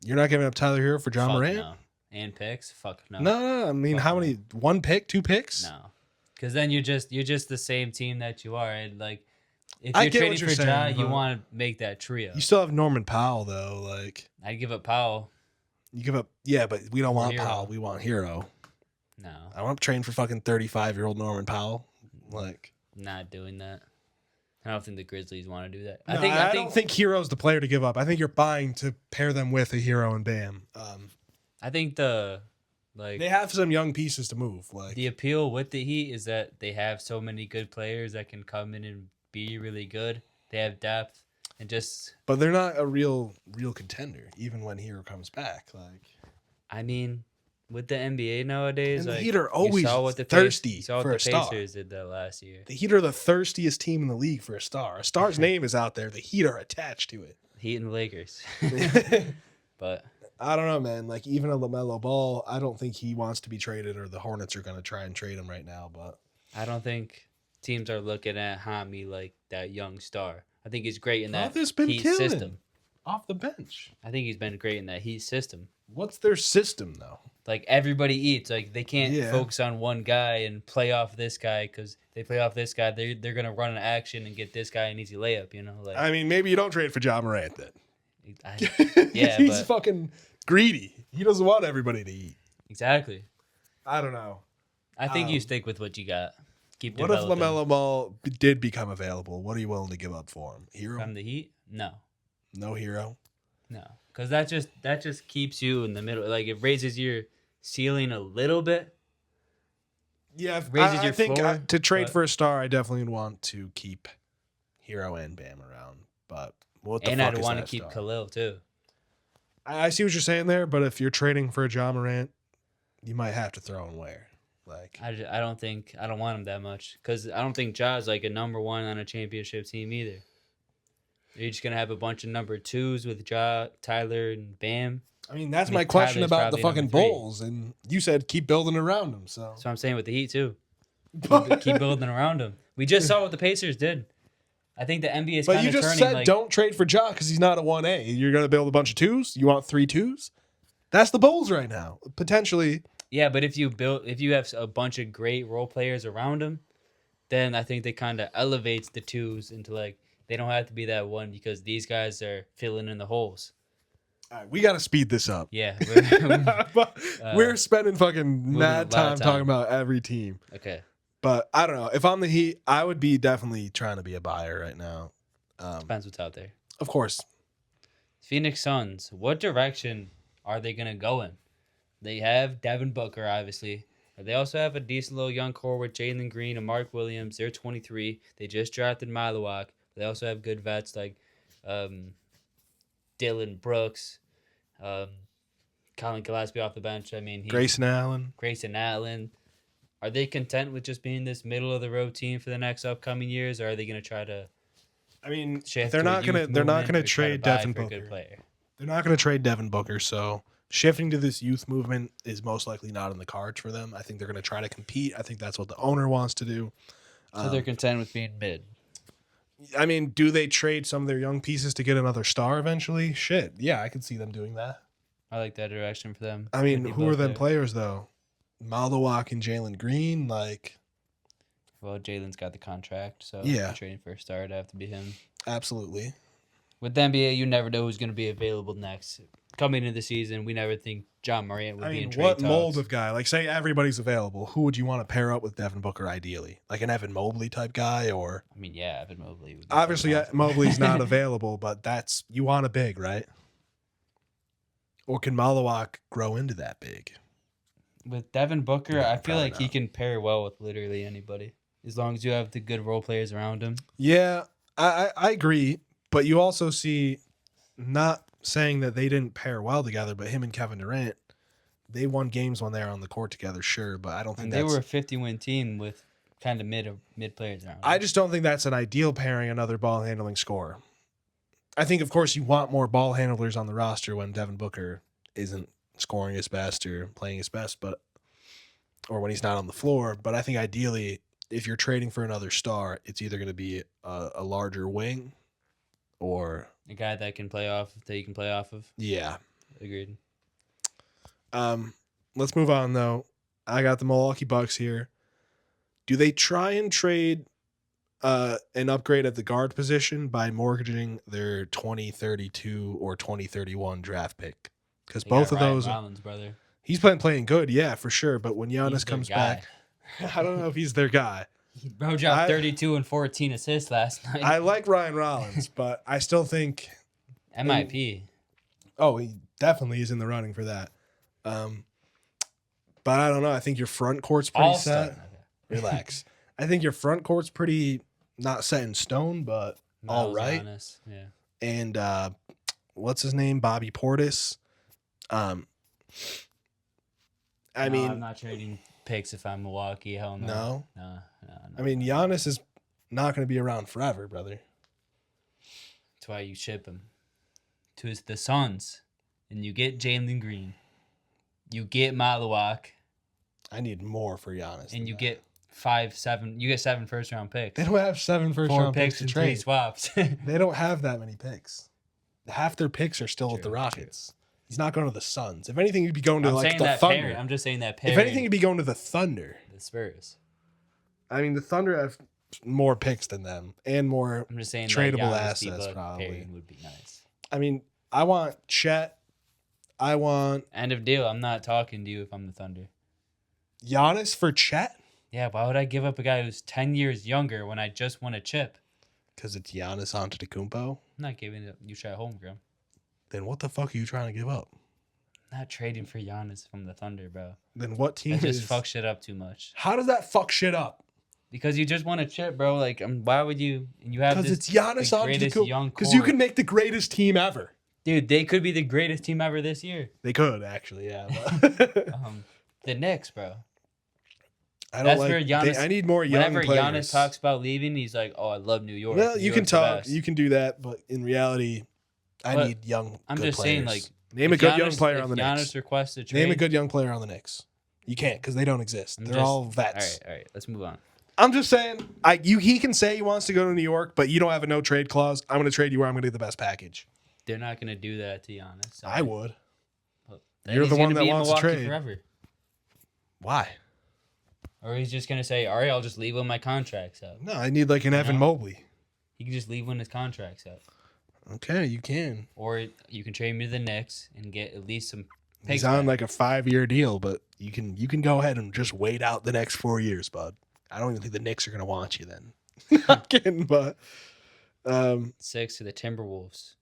you're not giving up Tyler Hero for John Fuck Morant? no. And picks? Fuck no. No. I mean, Fuck how no. many? 1 pick, 2 picks? No. Because then you're just the same team that you are. And like, if I you're get trading what you're for Ja, saying, you but- want to make that trio. You still have Norman Powell though. Like I'd give up Powell. you give up, yeah, but we don't want Hero. Powell. We want Hero. No, I want to train for fucking 35-year-old Norman Powell. Like, not doing that. I don't think the Grizzlies want to do that. no, I I think don't think Hero's the player to give up. I think you're buying to pair them with a Hero and Bam. I think the like They have some young pieces to move. Like the appeal with the Heat is that they have so many good players that can come in and be really good. They have depth and just. but they're not a real contender, even when Hero comes back. Like, I mean, with the NBA nowadays, And the like, Heat are always you saw what the thirsty you saw what for the a star. Pacers did that last year. the Heat are the thirstiest team in the league for a star. A star's name is out there. The Heat are attached to it. Heat and the Lakers. But I don't know, man. Like, even a LaMelo Ball, I don't think he wants to be traded, or the Hornets are going to try and trade him right now. But I don't think teams are looking at Hami like that young star. I think he's great in that Brother's been Heat killing system. off the bench. I think he's been great in that Heat system. What's their system though? Like everybody eats. Like they can't Yeah. focus on one guy and play off this guy because they play off this guy. They're gonna run an action and get this guy an easy layup. You know, like I mean, maybe you don't trade for Ja Morant then. Yeah, he's but fucking greedy. He doesn't want everybody to eat. exactly. I don't know. I think you stick with what you got. Keep What if developing. LaMelo Ball did become available? What are you willing to give up for him? Hero? From the Heat? No, No hero. because that just keeps you in the middle. Like it raises your ceiling a little bit. Yeah, Raises I your think floor, to trade but- for a star, I definitely would want to keep Hero and Bam around. But what the And fuck I'd is want to that keep star? Khalil too. I see what you're saying there, but if you're trading for a Ja Morant, you might have to throw in Ware. Like, I don't want him that much because I don't think Ja's like a number one on a championship team either. You're just gonna have a bunch of number twos with Ja, Tyler, and Bam. I mean, that's I mean, my question Tyler's about the probably fucking number three. Bulls, and you said keep building around them. So That's what I'm saying with the Heat too. Keep building around him. We just saw what the Pacers did. I think the NBA is but kind you of just turning. said Like, don't trade for Ja because he's not a 1A. You're gonna build a bunch of twos. You want 3 twos? That's the Bulls right now. Potentially. yeah, but if you have a bunch of great role players around him, then I think they kind of elevates the twos into like they don't have to be that one because these guys are filling in the holes. All right, we got to speed this up. Yeah. We're spending fucking a mad lot time of talking time. about every team. Okay. But I don't know. If I'm the Heat, I would be definitely trying to be a buyer right now. Depends what's out there. Of course. Phoenix Suns. What direction are they gonna go in? They have Devin Booker, obviously. But they also have a decent little young core with Jalen Green and Mark Williams. They're 23. They just drafted Milwaukee. They also have good vets like Dylan Brooks, Colin Gillespie off the bench. I mean, Grayson Allen. Grayson Allen. Are they content with just being this middle of the road team for the next upcoming years, or are they going to try to I mean, shift? they're to a not youth gonna movement or try to trade buy Devin for a good Booker. player? They're not gonna trade Devin Booker. So shifting to this youth movement is most likely not in the cards for them. I think they're gonna try to compete. I think that's what the owner wants to do. So they're content with being mid. I mean, do they trade some of their young pieces to get another star eventually? Shit, yeah, I could see them doing that. I like that direction for them. I mean, With who are both them there. players though? Maldawak and Jalen Green, like, Well, Jalen's got the contract, so Yeah. if you're trading for a star, it'd have to be him. absolutely. With the NBA, you never know who's going to be available next. Coming into the season, we never think John Morant would I be in mean, trade what talks. mold of guy? Like, say everybody's available. Who would you want to pair up with Devin Booker ideally? Like an Evan Mobley type guy, or I mean, yeah, Evan Mobley. Would be obviously pretty awesome. Mobley's not available, but that's you want a big, right? Or can Malawak grow into that big? With Devin Booker, Yeah, I feel like probably he can pair well with literally anybody. As long as you have the good role players around him. Yeah, I agree, but you also see, not saying that they didn't pair well together, but him and Kevin Durant, they won games when they were on the court together, sure, but I don't think And they that's. were a 50-win team with kind of mid players around. I him. just don't think that's an ideal pairing, another ball handling scorer. I think, of course, you want more ball handlers on the roster when Devin Booker isn't scoring his best or playing his best, or when he's not on the floor. But I think ideally, if you're trading for another star, it's either going to be a larger wing or a guy that can play off that you can play off of. yeah. Agreed. Let's move on though. I got the Milwaukee Bucks here. Do they try and trade an upgrade at the guard position by mortgaging their 2032 or 2031 draft pick? Because They both got of Ryan those, Rollins, brother. he's been playing good, yeah, for sure. But when He's Giannis their comes guy. back, I don't know if he's their guy. Bro dropped I- 32 and 14 assists last night. I like Ryan Rollins, but I still think, MIP. oh, he definitely is in the running for that. But I don't know. I think your front court's pretty All-star. set. Relax. I think your front court's pretty not set in stone, but all Miles right. Giannis, yeah. And what's his name? Bobby Portis. I No, mean, I'm not trading picks if I'm Milwaukee. Hell no. no. No. I mean, Giannis is not going to be around forever, brother. That's why you ship him to the Suns, and you get Jalen Green, you get Malawak, I need more for Giannis. and than you that. get 5, 7. You get 7 first-round picks. They don't have 7 4 first-round picks picks to and 3 trade. swaps. They don't have that many picks. Half their picks are still at the True, Rockets. He's not going to the Suns. If anything, he'd be going to I'm like saying the that Thunder. pairing. I'm just saying that If pairing. anything, he'd be going to the Thunder. The Spurs. I mean, the Thunder have more picks than them and more. I'm just saying tradable that assets, Giannis probably. pairing would be nice. I mean, I want Chet. I want End of deal. I'm not talking to you if I'm the Thunder. Giannis for Chet Yeah, why would I give up a guy who's 10 years younger when I just want a chip? because it's Giannis Antetokounmpo. I'm not giving up you Chet Holmgren. Then what the fuck are you trying to give up? I'm not trading for Giannis from the Thunder, bro. Then what team That just is? fuck shit up too much. How does that fuck shit up? Because you just want a chip, bro. Like, why would you? And you have Because this it's Giannis the greatest young Antetokounmpo. Because you core. can make the greatest team ever. Dude, they could be the greatest team ever this year. They could actually, yeah. But The Knicks, bro. I don't That's like. where Giannis. I need more young Whenever players. Giannis talks about leaving, he's like, "Oh, I love New York." Well, New you can York's the talk, best." you can do that, but in reality, I But need young. I'm good just saying, players. like, name a if good young Giannis- player if on the Giannis Knicks. requests a trade. Name a good young player on the Knicks. You can't because they don't exist. I'm They're just- all vets. All right. Let's move on. I'm just saying, he can say he wants to go to New York, but you don't have a no trade clause. I'm going to trade you where I'm going to get the best package. They're not gonna do that to Giannis. So I would. then You're he's the one gonna that be in wants to Milwaukee trade. forever. Why? Or he's just gonna say, "All right, I'll just leave when my contract's up." No, I need like an Evan No. Mobley. He can just leave when his contract's up. Okay, you can. Or you can trade me to the Knicks and get at least some He's picks on back. like a 5-year deal, but you can go ahead and just wait out the next 4 years, bud. I don't even think the Knicks are going to want you then. I'm kidding, but 6 to the Timberwolves.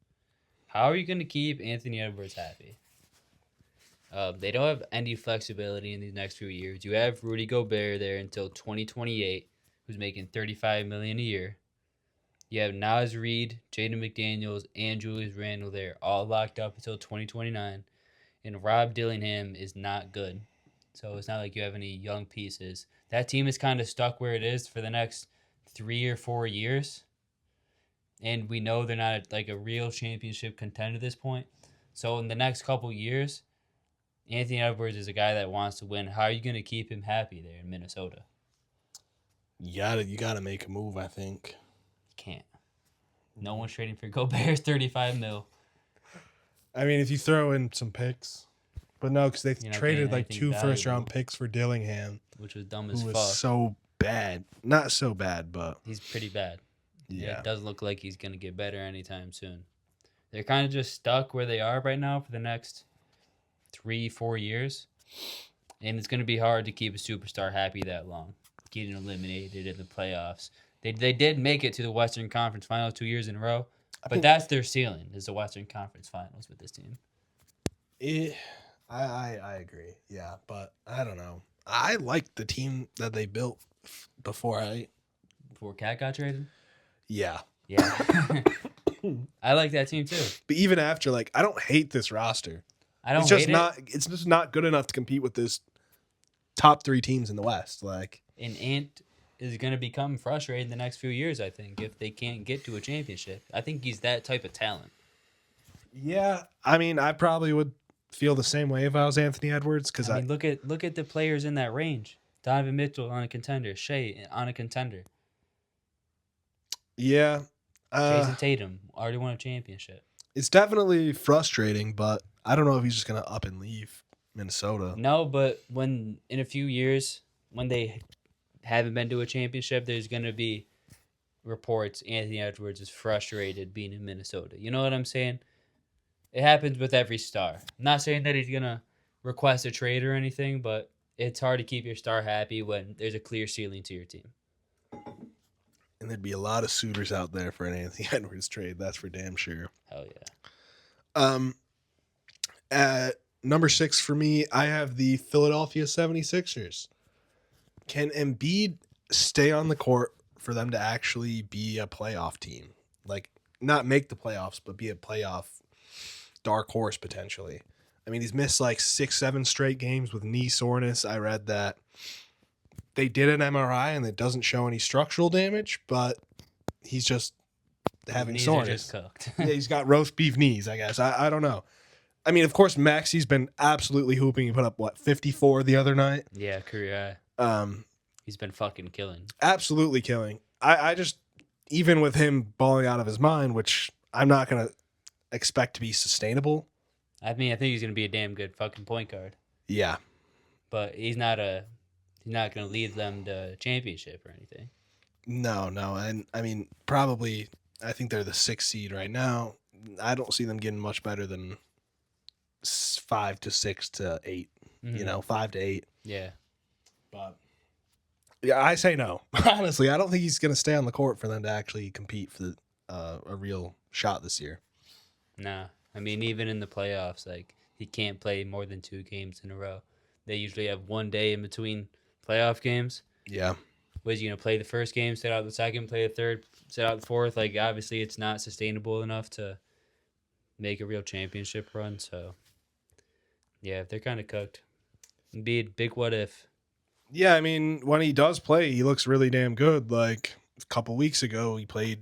How are you going to keep Anthony Edwards happy? They don't have any flexibility in these next few years. You have Rudy Gobert there until 2028, who's making $35 million a year. You have Naz Reid, Jaden McDaniels, and Julius Randle there, all locked up until 2029. And Rob Dillingham is not good. So it's not like you have any young pieces. That team is kind of stuck where it is for the next 3 or 4 years. And we know they're not like a real championship contender at this point. So in the next couple years, Anthony Edwards is a guy that wants to win. How are you going to keep him happy there in Minnesota? you gotta make a move, I think. You can't. No one's trading for Gobert's $35 million. I mean, if you throw in some picks. But no, because they You're not traded getting like anything 2 valuable. first-round picks for Dillingham, Which was dumb as who was fuck. so bad. Not so bad, but He's pretty bad. yeah. It doesn't look like he's going to get better anytime soon. They're kind of just stuck where they are right now for the next 3-4 years. And it's going to be hard to keep a superstar happy that long, getting eliminated in the playoffs. They did make it to the Western Conference Finals 2 years in a row, but that's their ceiling, is the Western Conference Finals with this team. I agree. Yeah, but I don't know. I like the team that they built before Before Cat got traded? Yeah. Yeah. I like that team too. But even after, like, I don't hate this roster. I don't It's just hate not. It's just not good enough to compete with this top 3 teams in the West. Like, it. And Ant is going to become frustrated in the next few years, I think, if they can't get to a championship. I think he's that type of talent. yeah. I mean, I probably would feel the same way if I was Anthony Edwards because I mean, look at the players in that range. Donovan Mitchell on a contender. Shea on a contender. yeah. Jason Tatum already won a championship. It's definitely frustrating, but I don't know if he's just gonna up and leave Minnesota. No, but when in a few years, when they haven't been to a championship, there's going to be reports Anthony Edwards is frustrated being in Minnesota. You know what I'm saying? It happens with every star. I'm not saying that he's going to request a trade or anything, but it's hard to keep your star happy when there's a clear ceiling to your team. And there'd be a lot of suitors out there for an Anthony Edwards trade. That's for damn sure. Hell yeah. At number 6 for me, I have the Philadelphia 76ers. Can Embiid stay on the court for them to actually be a playoff team? Like, not make the playoffs, but be a playoff dark horse potentially. I mean, he's missed like 6-7 straight games with knee soreness. I read that they did an MRI and it doesn't show any structural damage, but he's just having Knees are soreness. just cooked. Yeah, he's got roast beef knees, I guess. I don't know. I mean, of course, Maxi's been absolutely hooping. He put up, 54 the other night? Yeah, career high. He's been fucking killing. Absolutely killing. I just, even with him balling out of his mind, which I'm not going to expect to be sustainable. I mean, I think he's gonna be a damn good fucking point guard, Yeah. but he's not gonna lead them to championship or anything. No. And I mean, probably, I think they're the 6th seed right now. I don't see them getting much better than 5 to 6 to 8, 5 to 8. Yeah. But yeah, I say no. Honestly, I don't think he's going to stay on the court for them to actually compete for a real shot this year. Nah. I mean, even in the playoffs, like, he can't play more than 2 games in a row. They usually have 1 day in between playoff games. Yeah. Was he going to play the first game, sit out the second, play the third, sit out the fourth? Like, obviously, it's not sustainable enough to make a real championship run. So, yeah, they're kind of cooked. It'd be a big what if. Yeah, I mean, when he does play, he looks really damn good. Like, a couple weeks ago, he played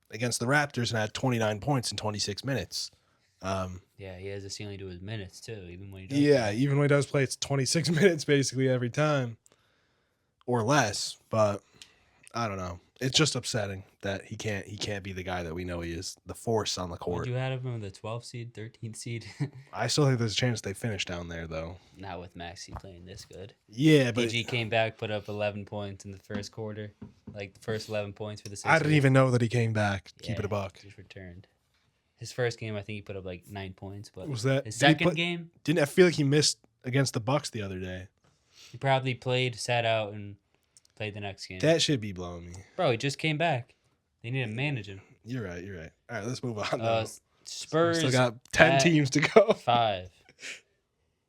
against the Raptors and had 29 points in 26 minutes. Yeah, he has a ceiling to his minutes, too, even when he does play. Even when he does play, it's 26 minutes basically every time. Or less, but I don't know. It's just upsetting that he can't be the guy that we know he is, the force on the court. Would you have him the 12th seed, 13th seed? I still think there's a chance they finish down there, though. Not with Maxey playing this good. Yeah, but DG came back, put up 11 points in the first quarter. Like, the first 11 points for the Sixers. I didn't even know that he came back. Keep it a Yeah, buck. just returned. His first game, I think he put up like 9 points. But Was that his did he second game, Didn't I feel like he missed against the Bucks the other day? he probably played, sat out, and played the next game. That should be blowing me. Bro, he just came back. They need to manage him. You're right. All right, let's move on. Though. Spurs Still got 10 teams to go. 5.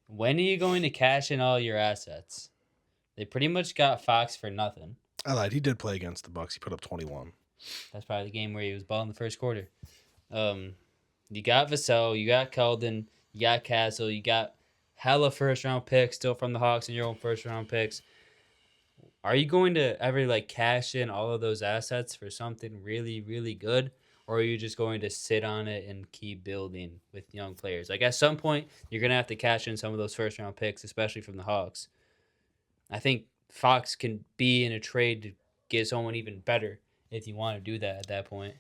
When are you going to cash in all your assets? They pretty much got Fox for nothing. I lied. He did play against the Bucks. He put up 21. That's probably the game where he was balling the first quarter. You got Vassell, you got Keldon, you got Castle, you got hella first-round picks still from the Hawks and your own first-round picks. Are you going to ever like cash in all of those assets for something really, really good? Or are you just going to sit on it and keep building with young players? Like at some point, you're going to have to cash in some of those first-round picks, especially from the Hawks. I think Fox can be in a trade to get someone even better if you want to do that at that point.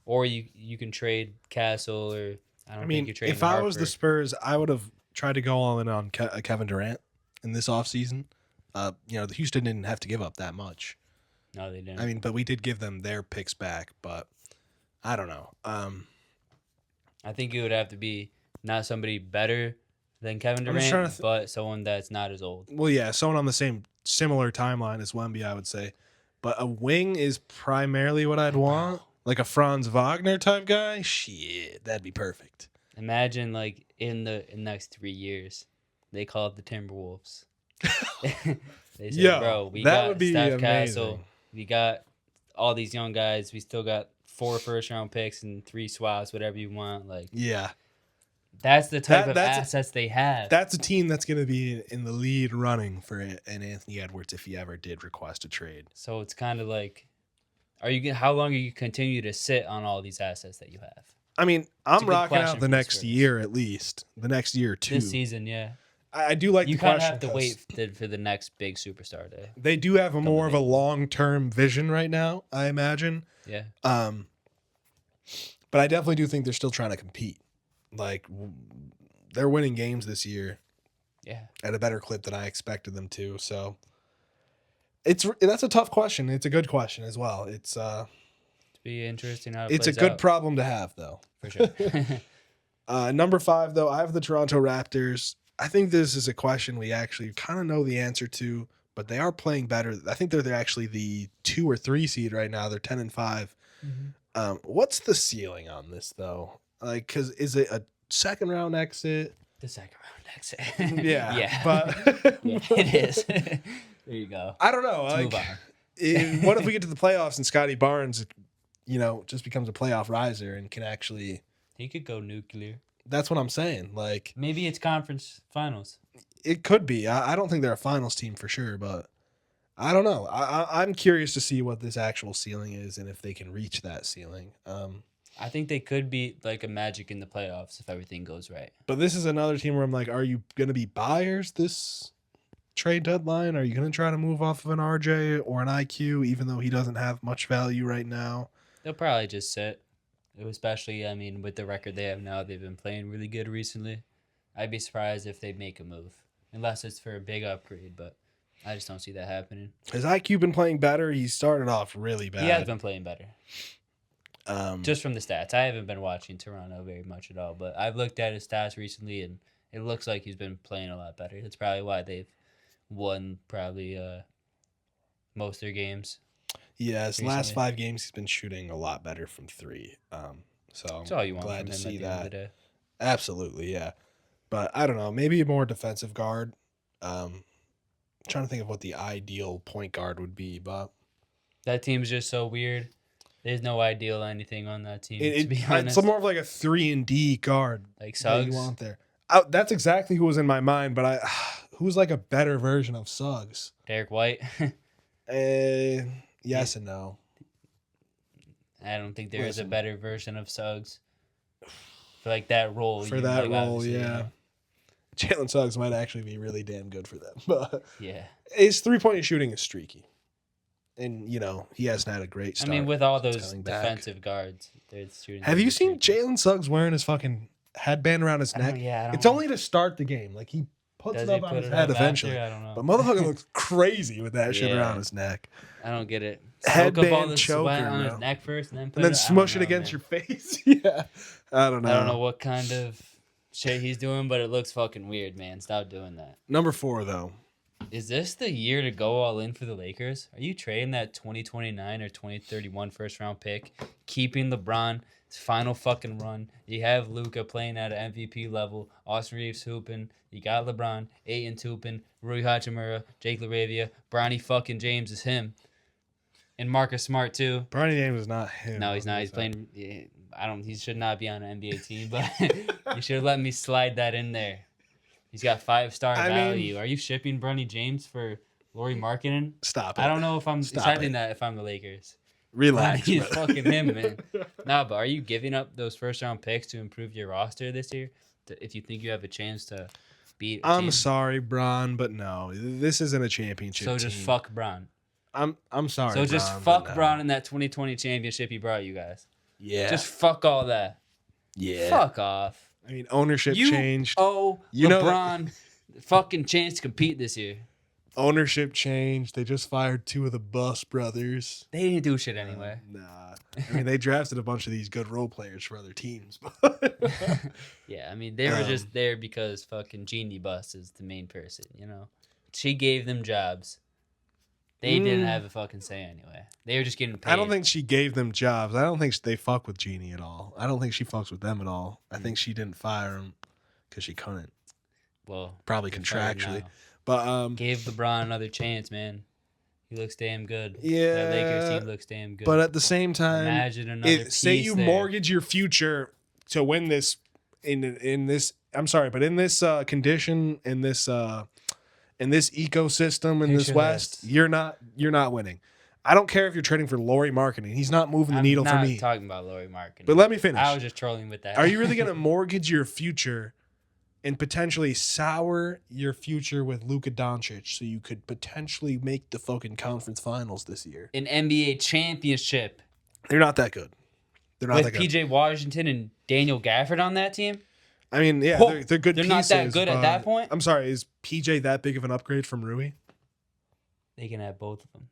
Or you can trade Castle or I don't think you're trading if I was the Harper. Spurs, I would have tried to go all in on Kevin Durant in this offseason. The Houston didn't have to give up that much. No, they didn't. I mean, but we did give them their picks back, but I don't know. I think it would have to be not somebody better than Kevin I'm just trying Durant, to but someone that's not as old. Well, yeah, someone on the similar timeline as Wemby, I would say. But a wing is primarily what I'd want. Like a Franz Wagner type guy? Shit, that'd be perfect. Imagine like in the next 3 years, they call it the Timberwolves. They say, bro, we that got would be Steph amazing. Castle, we got all these young guys, we still got 4 first-round picks and 3 swaps, whatever you want. Like, Yeah. that's the type of that's assets they have. That's a team that's going to be in the lead running for an Anthony Edwards if he ever did request a trade. So it's kind of like, how long are you continue to sit on all these assets that you have? I mean, a I'm good rocking question out the for the next Spurs. year at least. The next year or two. This season, yeah. I do like You the kind of question have to 'cause wait for the next big superstar to. They do have more of a big. long-term vision right now, I imagine. Yeah. But I definitely do think they're still trying to compete. Like, they're winning games this year Yeah. at a better clip than I expected them to. So that's a tough question. It's a good question as well. It's It'd be interesting how it it's a plays good out, problem to have, though. for sure. Number 5, though, I have the Toronto Raptors. I think this is a question we actually kind of know the answer to, but they are playing better. I think they're actually the 2 or 3 seed right now. They're 10-5. What's the ceiling on this, though? Like, because is it a second round exit? The second round exit. Yeah. Yeah. But Yeah, it is. There you go. I don't know. Let's Like, move on. what if we get to the playoffs and Scotty Barnes, just becomes a playoff riser and can actually. He could go nuclear. That's what I'm saying. Like, Maybe it's conference finals. it could be. I don't think they're a finals team for sure, but I don't know. I'm curious to see what this actual ceiling is and if they can reach that ceiling. I think they could be like a Magic in the playoffs if everything goes right. But this is another team where I'm like, are you going to be buyers this trade deadline? Are you going to try to move off of an RJ or an IQ, even though he doesn't have much value right now? They'll probably just sit. Especially, I mean, with the record they have now, they've been playing really good recently. I'd be surprised if they make a move, unless it's for a big upgrade, but I just don't see that happening. Has IQ been playing better? He started off really bad. He has been playing better. Just from the stats. I haven't been watching Toronto very much at all, but I've looked at his stats recently, and it looks like he's been playing a lot better. That's probably why they've won probably most of their games. Yeah, his last 5 games, he's been shooting a lot better from 3. So that's all you want glad from to him see at the end of the that. day. Absolutely, yeah. But I don't know, maybe a more defensive guard. Trying to think of what the ideal point guard would be, but that team's just so weird. There's no ideal anything on that team, to be honest. It's more of like a 3-and-D guard like that Suggs. you want there. That's exactly who was in my mind, but who's like a better version of Suggs? Derek White. Yes and no. I don't think there is a better version of Suggs for like that role. For that like, role, yeah. You know. Jalen Suggs might actually be really damn good for them. But yeah, his 3-point shooting is streaky. And, he hasn't had a great start. I mean, with all those defensive guards, they're shooting. Have you seen Jalen Suggs wearing his fucking headband around his neck? It's only to start the game. Like, he puts it up on his head eventually. I don't know. But motherfucker looks crazy with that shit around his neck. I don't get it. Headband Soak up all the choker, sweat on bro. his neck first, and then Smush it against your face. Yeah. I don't know. I don't know what kind of shit he's doing, but it looks fucking weird, man. Stop doing that. Number 4, though. Is this the year to go all in for the Lakers? Are you trading that 2029 or 2031 first round pick, keeping LeBron his final fucking run? You have Luka playing at an MVP level, Austin Reeves hooping, you got LeBron, Ayton hooping, Rui Hachimura, Jake LaRavia, Bronny fucking James is him, and Marcus Smart too. Bronny James is not him. No, he's not. He's playing. He should not be on an NBA team, but you should have let me slide that in there. He's got 5-star value. Are you shipping Bronny James for Lauri Markkanen? Stop it. I don't know if I'm deciding that if I'm the Lakers. Relax. He's fucking him, man. No, but are you giving up those first-round picks to improve your roster this year? If you think you have a chance to beat a team? Sorry, Bron, but no. This isn't a championship So just team. fuck Bron. I'm sorry, So just Bron, fuck Bron in that 2020 championship he brought you guys. Yeah. Just fuck all that. Yeah. Fuck off. I mean, ownership changed. You LeBron fucking chance to compete this year. Ownership changed. They just fired 2 of the Bus brothers. They didn't do shit anyway. Nah. I mean, they drafted a bunch of these good role players for other teams. Yeah, I mean, they were just there because fucking Jeannie Bus is the main person, She gave them jobs. They didn't have a fucking say anyway. They were just getting paid. I don't think she gave them jobs. I don't think they fuck with Jeannie at all. I don't think she fucks with them at all. I think she didn't fire them because she couldn't. Well, probably contractually. But gave LeBron another chance, man. He looks damn good. Yeah, that Lakers team looks damn good. But at the same time, imagine another say you there. mortgage your future to win this in this. I'm sorry, but in this condition, in this ecosystem, in this West, you're not winning. I don't care if you're trading for Lauri Markkanen. He's not moving the needle for me. I'm not talking about Lauri Markkanen. But let me finish. I was just trolling with that. Are you really going to mortgage your future and potentially sour your future with Luka Doncic so you could potentially make the fucking conference finals this year? An NBA championship. They're not that good. They're not with that good. PJ Washington and Daniel Gafford on that team? I mean, yeah, they're good They're pieces. Not that good at that point? I'm sorry, is PJ that big of an upgrade from Rui? They can have both of them.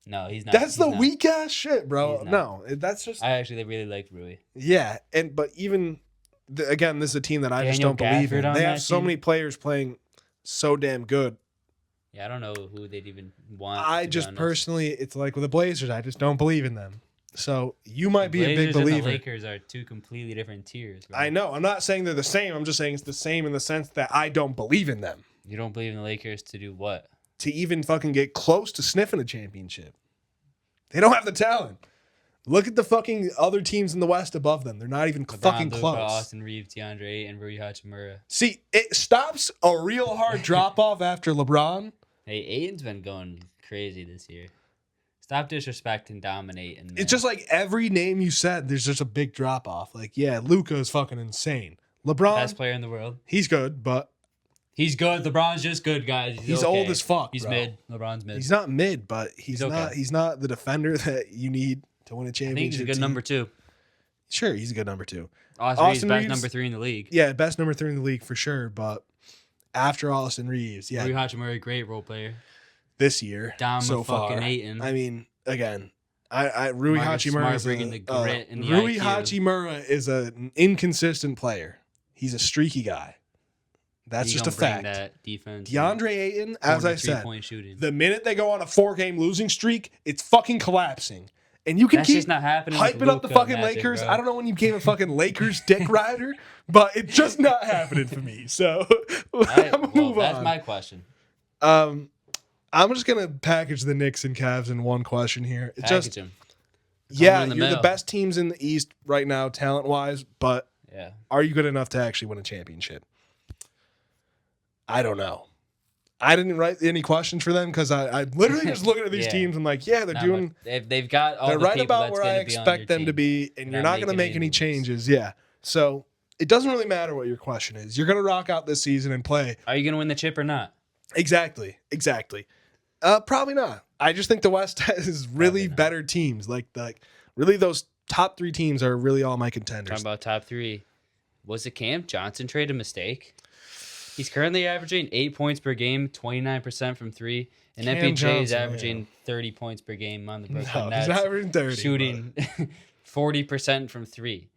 No, he's not. That's the weak ass shit, bro. No, that's just. I actually really like Rui. Yeah, but even again, this is a team that I just don't believe in. They have so many players playing so damn good. Yeah, I don't know who they'd even want. I just personally, it's like with the Blazers, I just don't believe in them. So you might be a big believer. And the Lakers are 2 completely different tiers. Bro. I know. I'm not saying they're the same. I'm just saying it's the same in the sense that I don't believe in them. You don't believe in the Lakers to do what? To even fucking get close to sniffing a championship. They don't have the talent. Look at the fucking other teams in the West above them. They're not even fucking Luka, close. Austin Reeves, DeAndre, and Rui Hachimura. See, it stops a real hard drop off after LeBron. Hey, Aiden's been going crazy this year. Stop disrespecting, dominating. Man. It's just like every name you said, there's just a big drop off. Like, yeah, Luka is fucking insane. LeBron, best player in the world. He's good, but He's good. LeBron's just good, guys. He's okay. old as fuck. He's bro. mid. LeBron's mid. He's not mid, but he's okay. not. He's not the defender that you need to win a I championship. think he's a good team. number 2. Sure, he's a good number 2. Austin Reeves, best number 3 in the league. Yeah, best number 3 in the league for sure. But after Austin Reeves, yeah, Rui Hachimura, great role player. This year, Down so with far, fucking Ayton. I mean, again, Rui Marcus Hachimura Smart is bringing the grit and the Rui IQ. Hachimura is an inconsistent player. He's a streaky guy. That's He just a gonna bring fact. That defense. DeAndre Ayton, as I said, point shooting. the minute they go on a 4-game losing streak, it's fucking collapsing. And you can That's keep just not happening with hyping up the Luka fucking Magic, Lakers. bro. I don't know when you became a fucking Lakers dick rider, but it's just not happening for me. So I'm gonna move that's on. my question. I'm just gonna package the Knicks and Cavs in one question here. It's Package just him. yeah, in the you're the mail. best teams in the East right now, talent wise, but Yeah. are you good enough to actually win a championship? I don't know. I didn't write any questions for them because I literally just looking at these Yeah. teams and like, yeah, they're Not doing. much. They've got all They're the right people about that's where I gonna be on expect your them team. to be, and you're not going to make any moves. changes. Yeah. So it doesn't really matter what your question is. You're going to rock out this season and play. Are you gonna win the chip or not? Exactly. Probably not. I just think the West has really not. better teams. Like really those top 3 teams are really all my contenders. Talking about top 3. Was the Cam Johnson trade a mistake? He's currently averaging 8 points per game, 29% from 3. And Cam MPJ is Johnson, averaging 30 points per game on the Brooklyn No, Nets. he's averaging 30. Shooting 40% from 3.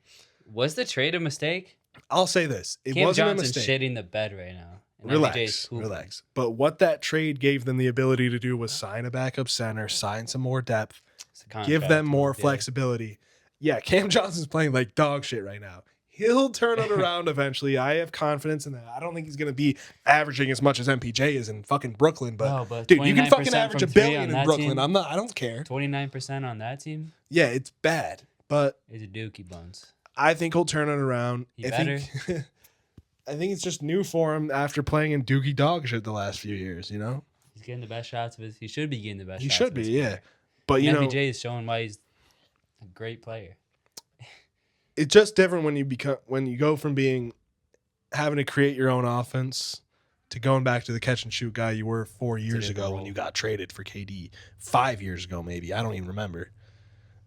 Was the trade a mistake? I'll say this. It Cam wasn't Johnson's a mistake. shitting the bed right now. And MPJ's Relax. hooping. But what that trade gave them the ability to do was sign a backup center, sign some more depth, It's a contract give them more move, yeah. flexibility. Yeah, Cam Johnson's playing like dog shit right now. He'll turn it around eventually. I have confidence in that. I don't think he's going to be averaging as much as MPJ is in fucking Brooklyn, but, No, but dude, you can fucking 29% average from $1 three billion on in that Brooklyn. team. I don't care. 29% on that team Yeah, it's bad, but is a dookie buns. I think he'll turn it around. He I better. think I think it's just new for him after playing in dookie dog shit the last few years, you know? He's getting the best shots of his. He should be getting the best. He shots should of be, his yeah. career. But you And know, MPJ is showing why he's a great player. it's just different when you go from having to create your own offense to going back to the catch and shoot guy you were 4 years different ago when role. you got traded for KD. 5 years ago, maybe. I don't even remember.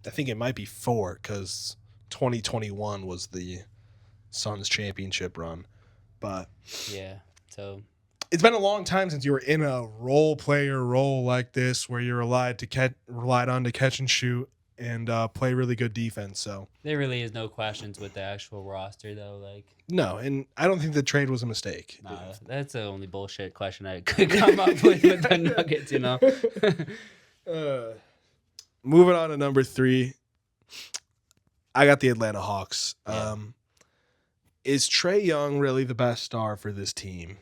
I think it might be 4 because 2021 was the Suns championship run. But Yeah. So it's been a long time since you were in a role player role like this where you're relied on to catch and shoot and play really good defense. So there really is no questions with the actual roster, though. Like, no, and I don't think the trade was a mistake. nah, that's the only bullshit question I could come up with the Nuggets. You know. Moving on to number 3, I got the Atlanta Hawks. Yeah. Is Trae Young really the best star for this team?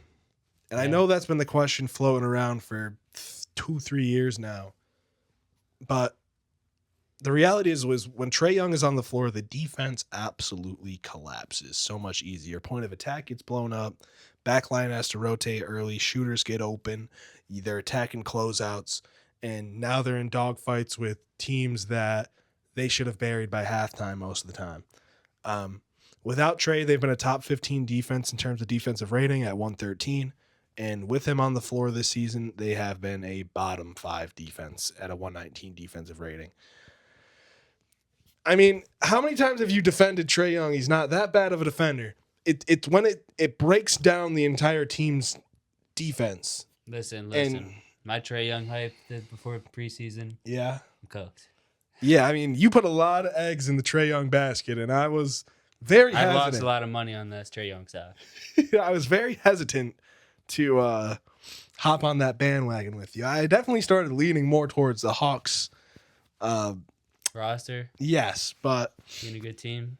And I Yeah. know that's been the question floating around for 2-3 years now. But the reality was when Trae Young is on the floor, the defense absolutely collapses. So much easier. Point of attack gets blown up. Backline has to rotate early. Shooters get open. They're attacking closeouts. And now they're in dogfights with teams that they should have buried by halftime most of the time. Without Trae, they've been a top 15 defense in terms of defensive rating at 113. And with him on the floor this season, they have been a bottom 5 defense at a 119 defensive rating. I mean, how many times have you defended Trae Young? He's not that bad of a defender. It's when it breaks down the entire team's defense. Listen. And- My Trae Young hype before preseason. Yeah. I'm cooked. Yeah, I mean, you put a lot of eggs in the Trae Young basket, and I was very I hesitant. lost a lot of money on this Trae Young stuff. I was very hesitant to hop on that bandwagon with you. I definitely started leaning more towards the Hawks. Roster, Yes, but being a good team.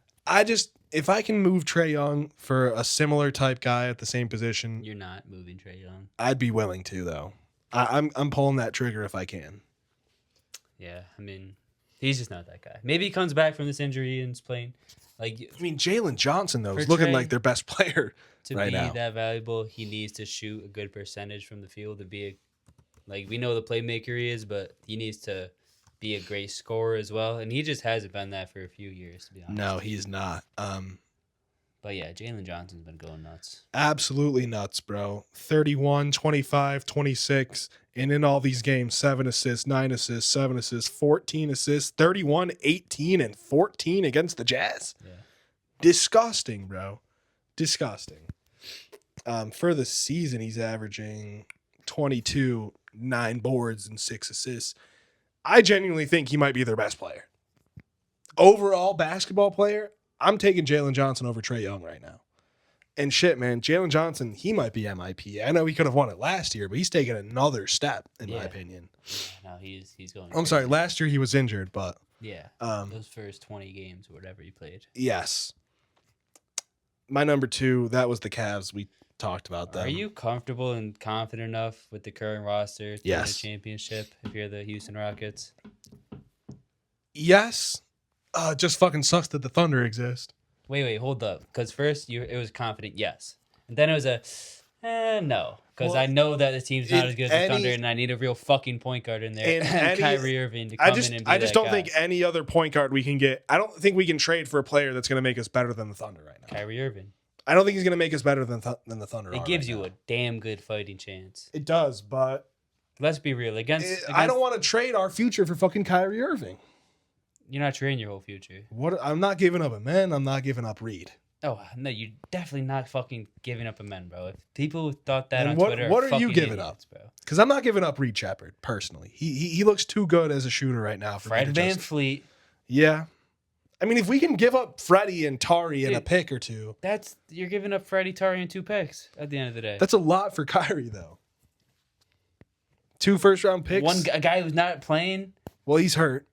if I can move Trae Young for a similar type guy at the same position, You're not moving Trae Young. I'd be willing to though. I'm pulling that trigger if I can. Yeah, I mean, he's just not that guy. Maybe he comes back from this injury and is playing. Like, I mean, Jalen Johnson though is For looking Trae like their best player to right be now. that valuable, he needs to shoot a good percentage from the field to be we know the playmaker he is, but he needs to be a great scorer as well. And he just hasn't been that for a few years, to be honest. No, he's not. But But yeah, Jalen Johnson's been going nuts. Absolutely nuts, bro. 31, 25, 26. And in all these games, 7 assists, 9 assists, 7 assists, 14 assists, 31, 18, and 14 against the Jazz. Yeah. Disgusting, bro. Disgusting. For the season, he's averaging 22, 9 boards, and 6 assists. I genuinely think he might be their best player. Overall basketball player, I'm taking Jalen Johnson over Trae Young right now. And shit, man, Jalen Johnson, he might be MIP. I know he could have won it last year, but he's taking another step, in my opinion. Yeah, no, he's going. I'm sorry, last year he was injured, but yeah, those first 20 games, or whatever he played. Yes. My number 2, that was the Cavs. We talked about them. Are you comfortable and confident enough with the current roster to win a Yes. championship if you're the Houston Rockets? Yes. Just fucking sucks that the Thunder exist. Wait, hold up. Because first it was confident, yes. And then it was no. Because Well, I know that the team's not as good as the Thunder, any- and I need a real fucking point guard in there. And And any- Kyrie Irving to come in and be I just that don't guy. think any other point guard we can get. I don't think we can trade for a player that's going to make us better than the Thunder right now. Kyrie Irving. I don't think he's going to make us better than the Thunder. It gives you a damn good fighting chance. It does, but Let's be real. I don't want to trade our future for fucking Kyrie Irving. You're not trading your whole future. What? I'm not giving up a man. I'm not giving up Reed. Oh, no, you're definitely not fucking giving up a man, bro. If people thought that And on what- Twitter, what are you fucking giving idiots, bro? Because I'm not giving up Reed Shepard personally. He looks too good as a shooter right now. For me Fred to Van just- Fleet. Yeah. I mean, if we can give up Freddie and Tari and a Dude. pick or two, You're giving up Freddie, Tari, and 2 picks at the end of the day. that's a lot for Kyrie, though. 2 first-round picks. A guy who's not playing. Well, he's hurt,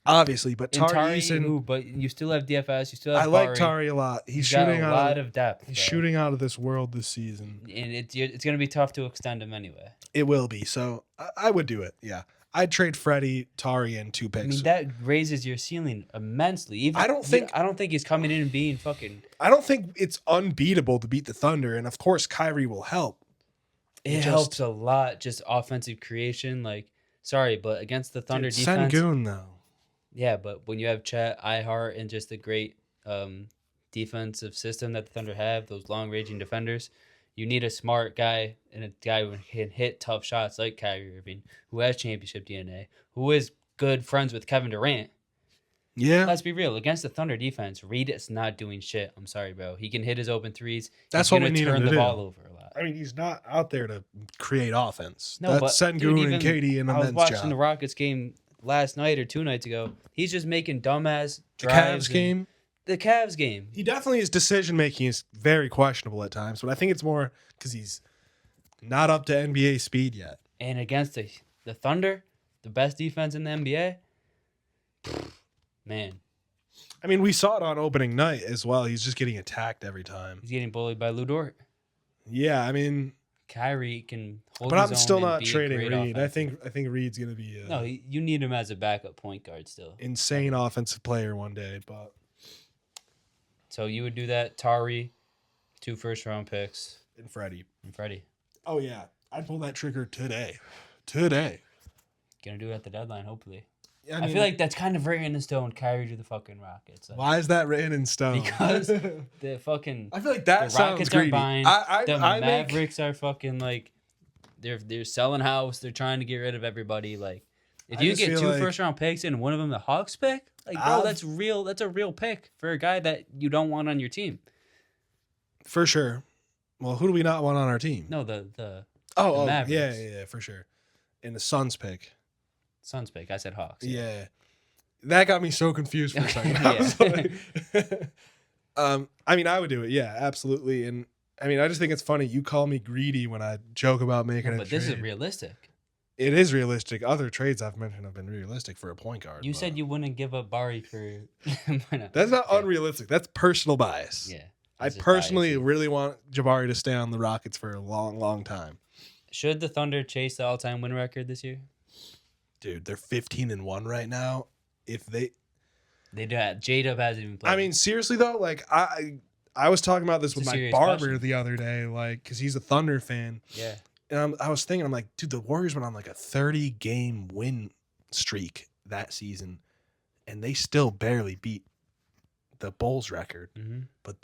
obviously, but And Tari Eason, but you still have DFS. You still have I like Bari. Tari a lot. He's got shooting a out. lot of depth. He's bro. shooting out of this world this season. And it's going to be tough to extend him anyway. It will be. So I would do it. Yeah, I'd trade Freddie, Tari, and 2 I picks. mean, that raises your ceiling immensely. Even I don't think- I don't think he's coming in and being fucking. I don't think it's unbeatable to beat the Thunder, and of course Kyrie will help. It helps a lot. Just offensive creation. Like, sorry, but against the Thunder Dude, defense. Sengun though. Yeah, but when you have Chet, Ihart, and just a great defensive system that the Thunder have, those long-ranging defenders, you need a smart guy and a guy who can hit tough shots like Kyrie Irving, who has championship DNA, who is good friends with Kevin Durant. Yeah, Let's be real. Against the Thunder defense, Reed is not doing shit. I'm sorry, bro. He can hit his open threes. That's He's what gonna we need him turn to the do. ball over a lot. I mean, he's not out there to create offense. No, That's but Sengun dude, and even Katie and the I was men's watching job. the Rockets game last night or 2 nights ago. He's just making dumbass The drives. Cavs game. The Cavs game. He definitely, his decision making is very questionable at times, but I think it's more because he's not up to NBA speed yet. And against the Thunder, the best defense in the NBA, man, I mean, we saw it on opening night as well. He's just getting attacked every time. he's getting bullied by Lou Dort. Yeah, I mean, Kyrie can hold but his I'm own still and not be a trading great Reed. I offensive- think Reed's gonna be No, you need him as a backup point guard still. insane offensive player one day. But So you would do that, Tari, 2 first-round picks, and Freddie. and Freddie. Oh yeah, I'd pull that trigger today. Today. Gonna do it at the deadline, hopefully. Yeah, I feel like that's kind of written in stone, Kyrie to the fucking Rockets. Like, why is that written in stone? Because the fucking I feel like that the sounds Rockets greedy. are buying. I the make Mavericks are fucking like they're selling house. They're trying to get rid of everybody. Like if I you just get feel 2 like- first-round picks and one of them the Hawks pick, like bro, I've- that's real. That's a real pick for a guy that you don't want on your team. for sure. Well, who do we not want on our team? No, the Oh, Mavericks. yeah, for sure. And the Suns pick. Suns pick. I said Hawks. Yeah. That got me so confused for a second. I Yeah. was like- I mean, I would do it. Yeah, absolutely. And I mean, I just think it's funny. You call me greedy when I joke about making a But trade. this is realistic. It is realistic. Other trades I've mentioned have been realistic for a point guard. You but said you wouldn't give up Bari for. Why not? that's not Okay. unrealistic. That's personal bias. Yeah. I that's just personally bias. really want Jabari to stay on the Rockets for a long, long time. Should the Thunder chase the all-time win record this year? Dude, they're 15-1 right now. If they They do. J-Dub hasn't even played. I mean, seriously though, like I was talking about this It's with a my serious barber question. the other day, like, because he's a Thunder fan, yeah. and I was thinking, I'm like, dude, the Warriors went on like a 30-game win streak that season, and they still barely beat the Bulls record. Mm-hmm. But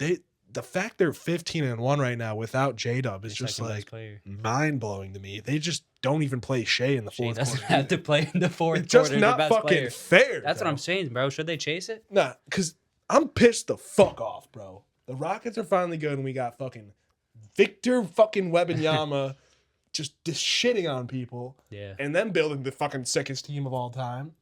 the fact they're 15-1 right now without J-Dub is Their just second best like player. mind-blowing to me. They just don't even play Shea in the Shea fourth doesn't quarter. have to play in the fourth It's just quarter. not Their best fucking player. fair. That's bro. what I'm saying, bro. Should they chase it? Nah, because I'm pissed the fuck off, bro. The Rockets are finally good, and we got fucking Victor fucking Wembanyama just shitting on people. Yeah. And then building the fucking sickest team of all time.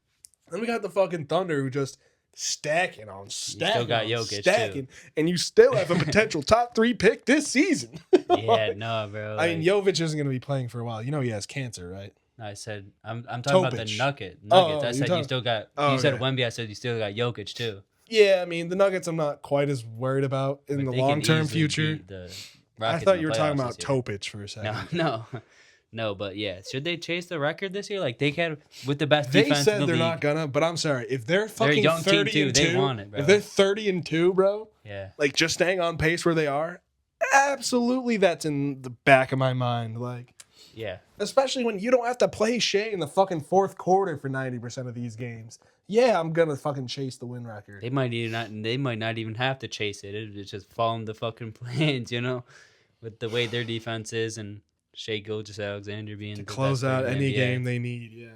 Then we got the fucking Thunder who just stacking on stacking. still got on Jokic, stacking, too. and you still have a potential top 3 pick this season. Yeah, no, bro. I mean, Jovic isn't going to be playing for a while. You know he has cancer, right? I said I'm talking about the Topic. Nuggets. Oh, I said you still got. Oh, you said okay. Wemby. I said you still got Jokic too. Yeah, I mean, the Nuggets I'm not quite as worried about in But the they can long-term easily future. beat the I Rockets thought in you the were talking playoffs about this year. Topich for a second. No. But yeah, should they chase the record this year? Like they can with the best They defense in said the they're league. not gonna, but I'm sorry. If they're a fucking young team 30 too. and They 2, want it, bro. if they're 30 and 2, bro, Yeah. like just staying on pace where they are, absolutely that's in the back of my mind. Like, Yeah. especially when you don't have to play Shea in the fucking fourth quarter for 90% of these games. Yeah, I'm gonna fucking chase the win record. They might not even have to chase it. It's just fall in the fucking plans, with the way their defense is and Shea Gilgeous-Alexander being To the close best player out in the any NBA. game they need, yeah.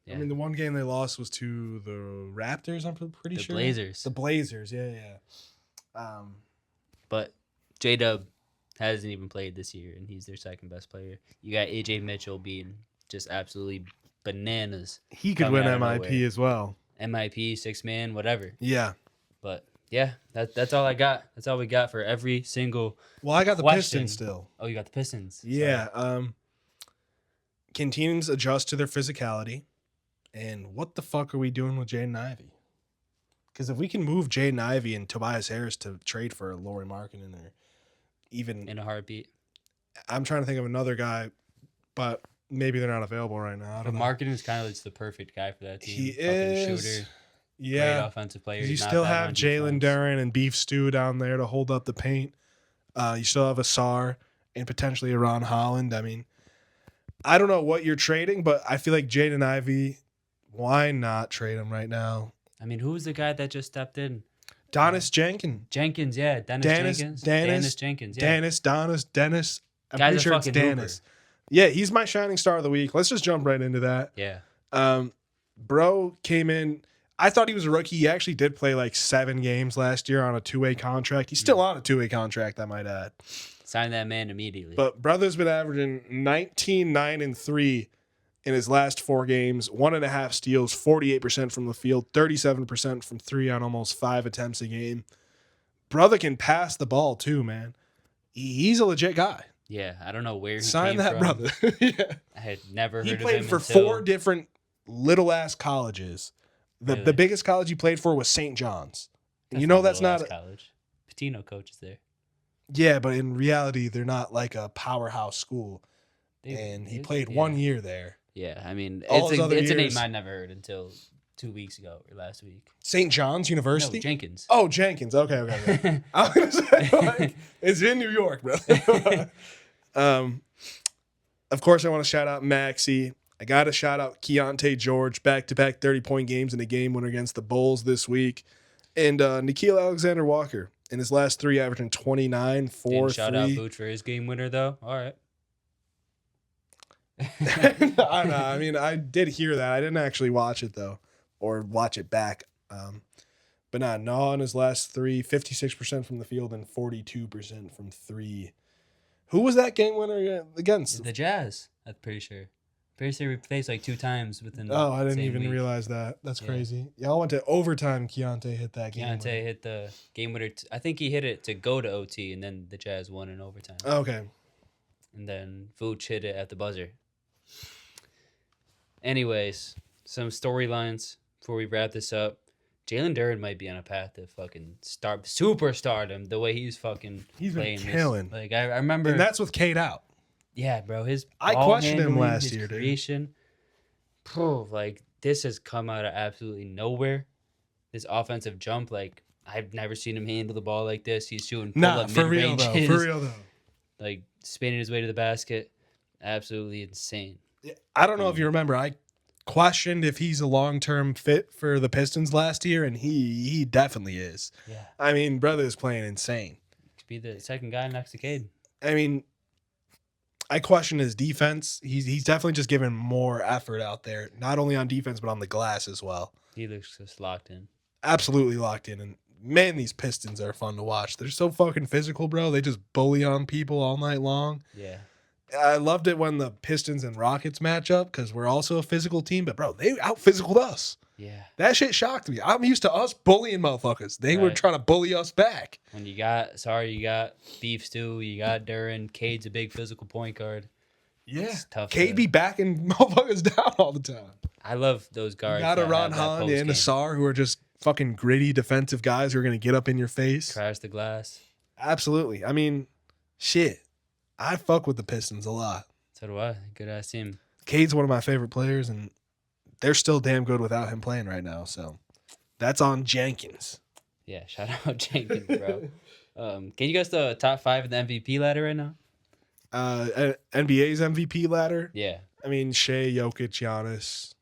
Yeah. I mean, the one game they lost was to the Raptors, I'm pretty The sure. Blazers. The Blazers, yeah. But J-Dub hasn't even played this year, and he's their second best player. You got A.J. Mitchell being just absolutely bananas. He could Coming win out of MIP nowhere. as well. MIP, six man, whatever. Yeah. But yeah, that's all I got. That's all we got for every single. Well, I got the Question. Pistons still. Oh, you got the Pistons. Yeah. Sorry. Can teams adjust to their physicality? And what the fuck are we doing with Jaden Ivey? Because if we can move Jaden Ivey and Tobias Harris to trade for Lauri Markkanen or even... In a heartbeat. I'm trying to think of another guy, but maybe they're not available right now. I But don't know. Marketing is kind of just the perfect guy for that team. He Fucking is. Shooter, great Yeah. offensive player. 'Cause you He's not still bad have on Jalen defense. Duren and Beef Stew down there to hold up the paint. You still have Asar and potentially a Ron Holland. I mean, I don't know what you're trading, but I feel like Jaden Ivey, why not trade him right now? I mean, who was the guy that just stepped in? Donis Jenkins. Jenkins, yeah. Dennis Jenkins. Dennis Jenkins, yeah. Dennis. I'm Guy's pretty a sure it's fucking Dennis. Yeah, he's my shining star of the week. Let's just jump right into that. Yeah. Bro came in. I thought he was a rookie. He actually did play like 7 games last year on a 2-way contract. He's still on a 2-way contract, I might add. Sign that man immediately. But brother's been averaging 19, 9, and 3 in his last 4 games. 1.5 steals, 48% from the field, 37% from 3 on almost 5 attempts a game. Brother can pass the ball too, man. He's a legit guy. yeah, I don't know where he Sign came that, from. brother. Yeah. I had never heard He of him played for until 4 different little ass colleges. The Really? biggest college he played for was St. John's. And That's you know that's little not ass college. Patino coaches there. yeah, but in reality they're not like a powerhouse school. And he played 1 year there. Yeah, I mean, All his other it's a name years- I never heard until 2 weeks ago or last week. St. John's University? No, Jenkins. Oh, Jenkins. Okay. I was gonna say, like, it's in New York, bro. Of course, I want to shout out Maxey. I got to shout out Keontae George, back-to-back 30-point games in a game winner against the Bulls this week. And Nikhil Alexander-Walker in his last 3 averaging 29, 4, Didn't 3. shout out Booch for his game winner, though. All right. I don't know. I mean, I did hear that. I didn't actually watch it, though, or watch it back. But Nah in his last 3, 56% from the field and 42% from 3. Who was that game winner against? The Jazz, I'm pretty sure. Pretty sure we faced like 2 times within the Oh, I didn't same even week. realize that. That's Yeah. crazy. Y'all went to overtime. Keontae hit that game. Keontae hit the game winner. I think he hit it to go to OT, and then the Jazz won in overtime. Okay. And then Vooch hit it at the buzzer. Anyways, some storylines before we wrap this up. Jalen Duren might be on a path to fucking superstardom the way he's fucking He's been playing killing. This. Like I remember, And that's with Kate out. yeah, bro. His I ball questioned him handling, last his year, dude. creation, like this has come out of absolutely nowhere. This offensive jump, like I've never seen him handle the ball like this. He's shooting Nah, pull-up for real though. mid-ranges, For real though. like spinning his way to the basket. Absolutely insane. I don't know if you remember. I questioned if he's a long-term fit for the Pistons last year, and he definitely is. Yeah. I mean, brother is playing insane. be the second guy next to Cade. I mean, I question his defense. He's definitely just given more effort out there, not only on defense, but on the glass as well. He looks just locked in. Absolutely locked in. And man, these Pistons are fun to watch. They're so fucking physical, bro. They just bully on people all night long. Yeah. I loved it when the Pistons and Rockets match up because we're also a physical team, but bro, they out-physicaled us. Yeah. That shit shocked me. I'm used to us bullying motherfuckers. They were Right. trying to bully us back. When you got Beef Stew, you got Duran. Cade's a big physical point guard. Yeah. It's tough. Cade be backing motherfuckers down all the time. I love those You guards. got a that Ron have that Holland and post-game. Asar who are just fucking gritty defensive guys who are going to get up in your face. Crash the glass. Absolutely. I mean, shit. I fuck with the Pistons a lot. So do I. Good ass team. Cade's one of my favorite players, and they're still damn good without him playing right now. So that's on Jenkins. Yeah, shout out Jenkins, bro. Can you guess the top 5 in the MVP ladder right now? NBA's MVP ladder. Yeah. I mean, Shea, Jokic, Giannis.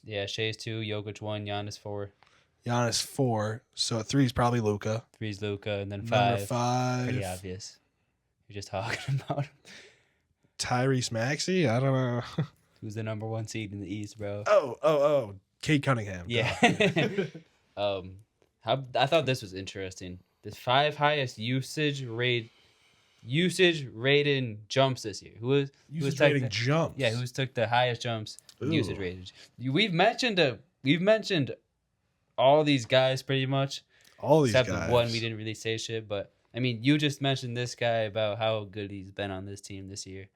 Yeah, Shea's 2, Jokic 1, Giannis 4. Giannis 4. So 3 is probably Luka. 3's Luka, and then Number 5. 5. Pretty obvious. You're just talking about him. Tyrese Maxey? I don't know. Who's the number 1 seed in the East, bro? Oh. Kate Cunningham. Yeah. I thought this was interesting. The 5 highest usage rated jumps this year. Who Usage rating jumps. Yeah, who's took the highest jumps in usage Ooh. rated? We've mentioned all these guys pretty much. All these except guys. the one we didn't really say shit, but I mean, you just mentioned this guy about how good he's been on this team this year.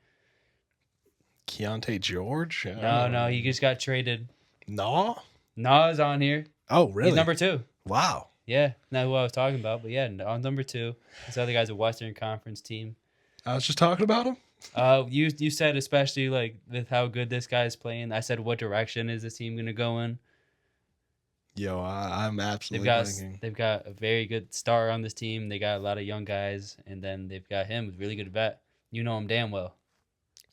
Keontae George? No, he just got traded. No? Nas on here. Oh, really? He's number 2. Wow. Yeah, not who I was talking about, but yeah, on number 2. This other guy's a Western Conference team. I was just talking about him? You said especially like with how good this guy's playing. I said, what direction is this team gonna go in? Yo, I'm absolutely thinking. They've got a very good star on this team. They got a lot of young guys, and then they've got him, a really good vet. You know him damn well.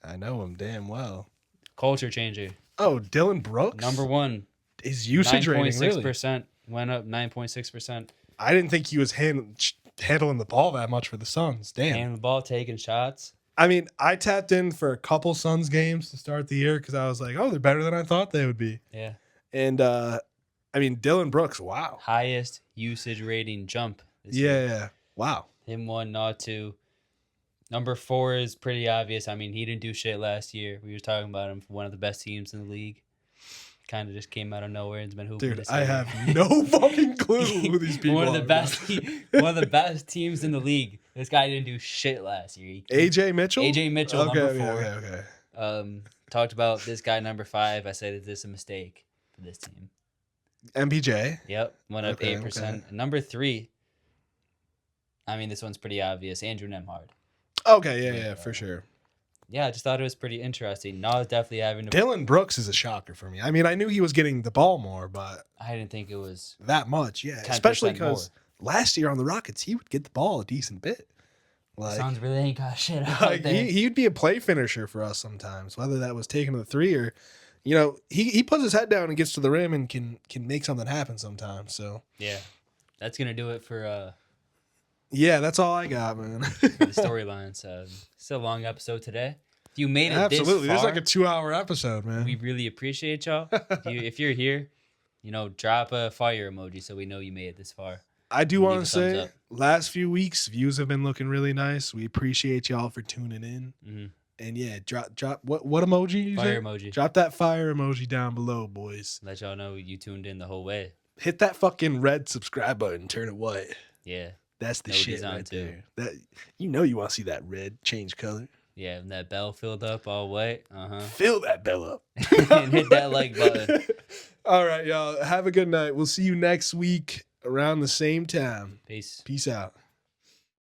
I know him damn well. Culture changer. Oh, Dylan Brooks? Number 1. His usage rating, really? 9.6%. Went up 9.6%. I didn't think he was handling the ball that much for the Suns. Damn. Handling the ball, taking shots. I mean, I tapped in for a couple Suns games to start the year because I was like, oh, they're better than I thought they would be. Yeah. And, I mean, Dylan Brooks, wow. Highest usage rating jump this year. Yeah. Wow. Him 1, not 2. Number 4 is pretty obvious. I mean, he didn't do shit last year. We were talking about him for one of the best teams in the league. Kind of just came out of nowhere and's been hooping. Dude, I have no fucking clue who these people one of the are. one of the best teams in the league. This guy didn't do shit last year. AJ Mitchell? AJ Mitchell, number 4. Okay. Talked about this guy, number 5. I said, is this a mistake for this team? MPJ? Yep, went up 8%. Okay. Number 3, I mean, this one's pretty obvious. Andrew Nemhard. Okay, yeah, for sure. Yeah, I just thought it was pretty interesting. Nas definitely having to... Dylan Brooks is a shocker for me. I mean, I knew he was getting the ball more, but I didn't think it was... that much, yeah. 10% Especially because last year on the Rockets, he would get the ball a decent bit. Like, Suns really ain't got shit out like there. he'd be a play finisher for us sometimes, whether that was taking the 3 or, you know, he puts his head down and gets to the rim and can make something happen sometimes. So Yeah, that's going to do it for yeah, that's all I got, man. the storylines. It's a long episode today. If you made it Absolutely. this This far, is like a 2-hour episode, man. we really appreciate y'all. If you're here, you know, drop a fire emoji so we know you made it this far. I do Leave want a to thumbs say, up. last few weeks, views have been looking really nice. We appreciate y'all for tuning in. Mm-hmm. And yeah, drop what emoji you Fire said? emoji. Drop that fire emoji down below, boys. Let y'all know you tuned in the whole way. Hit that fucking red subscribe button, turn it white. Yeah. That's the Nobody's shit on right too. there. That you want to see that red change color. Yeah, and that bell filled up all white. Fill that bell up. And hit that like button. All right, y'all. Have a good night. We'll see you next week around the same time. Peace. Peace out.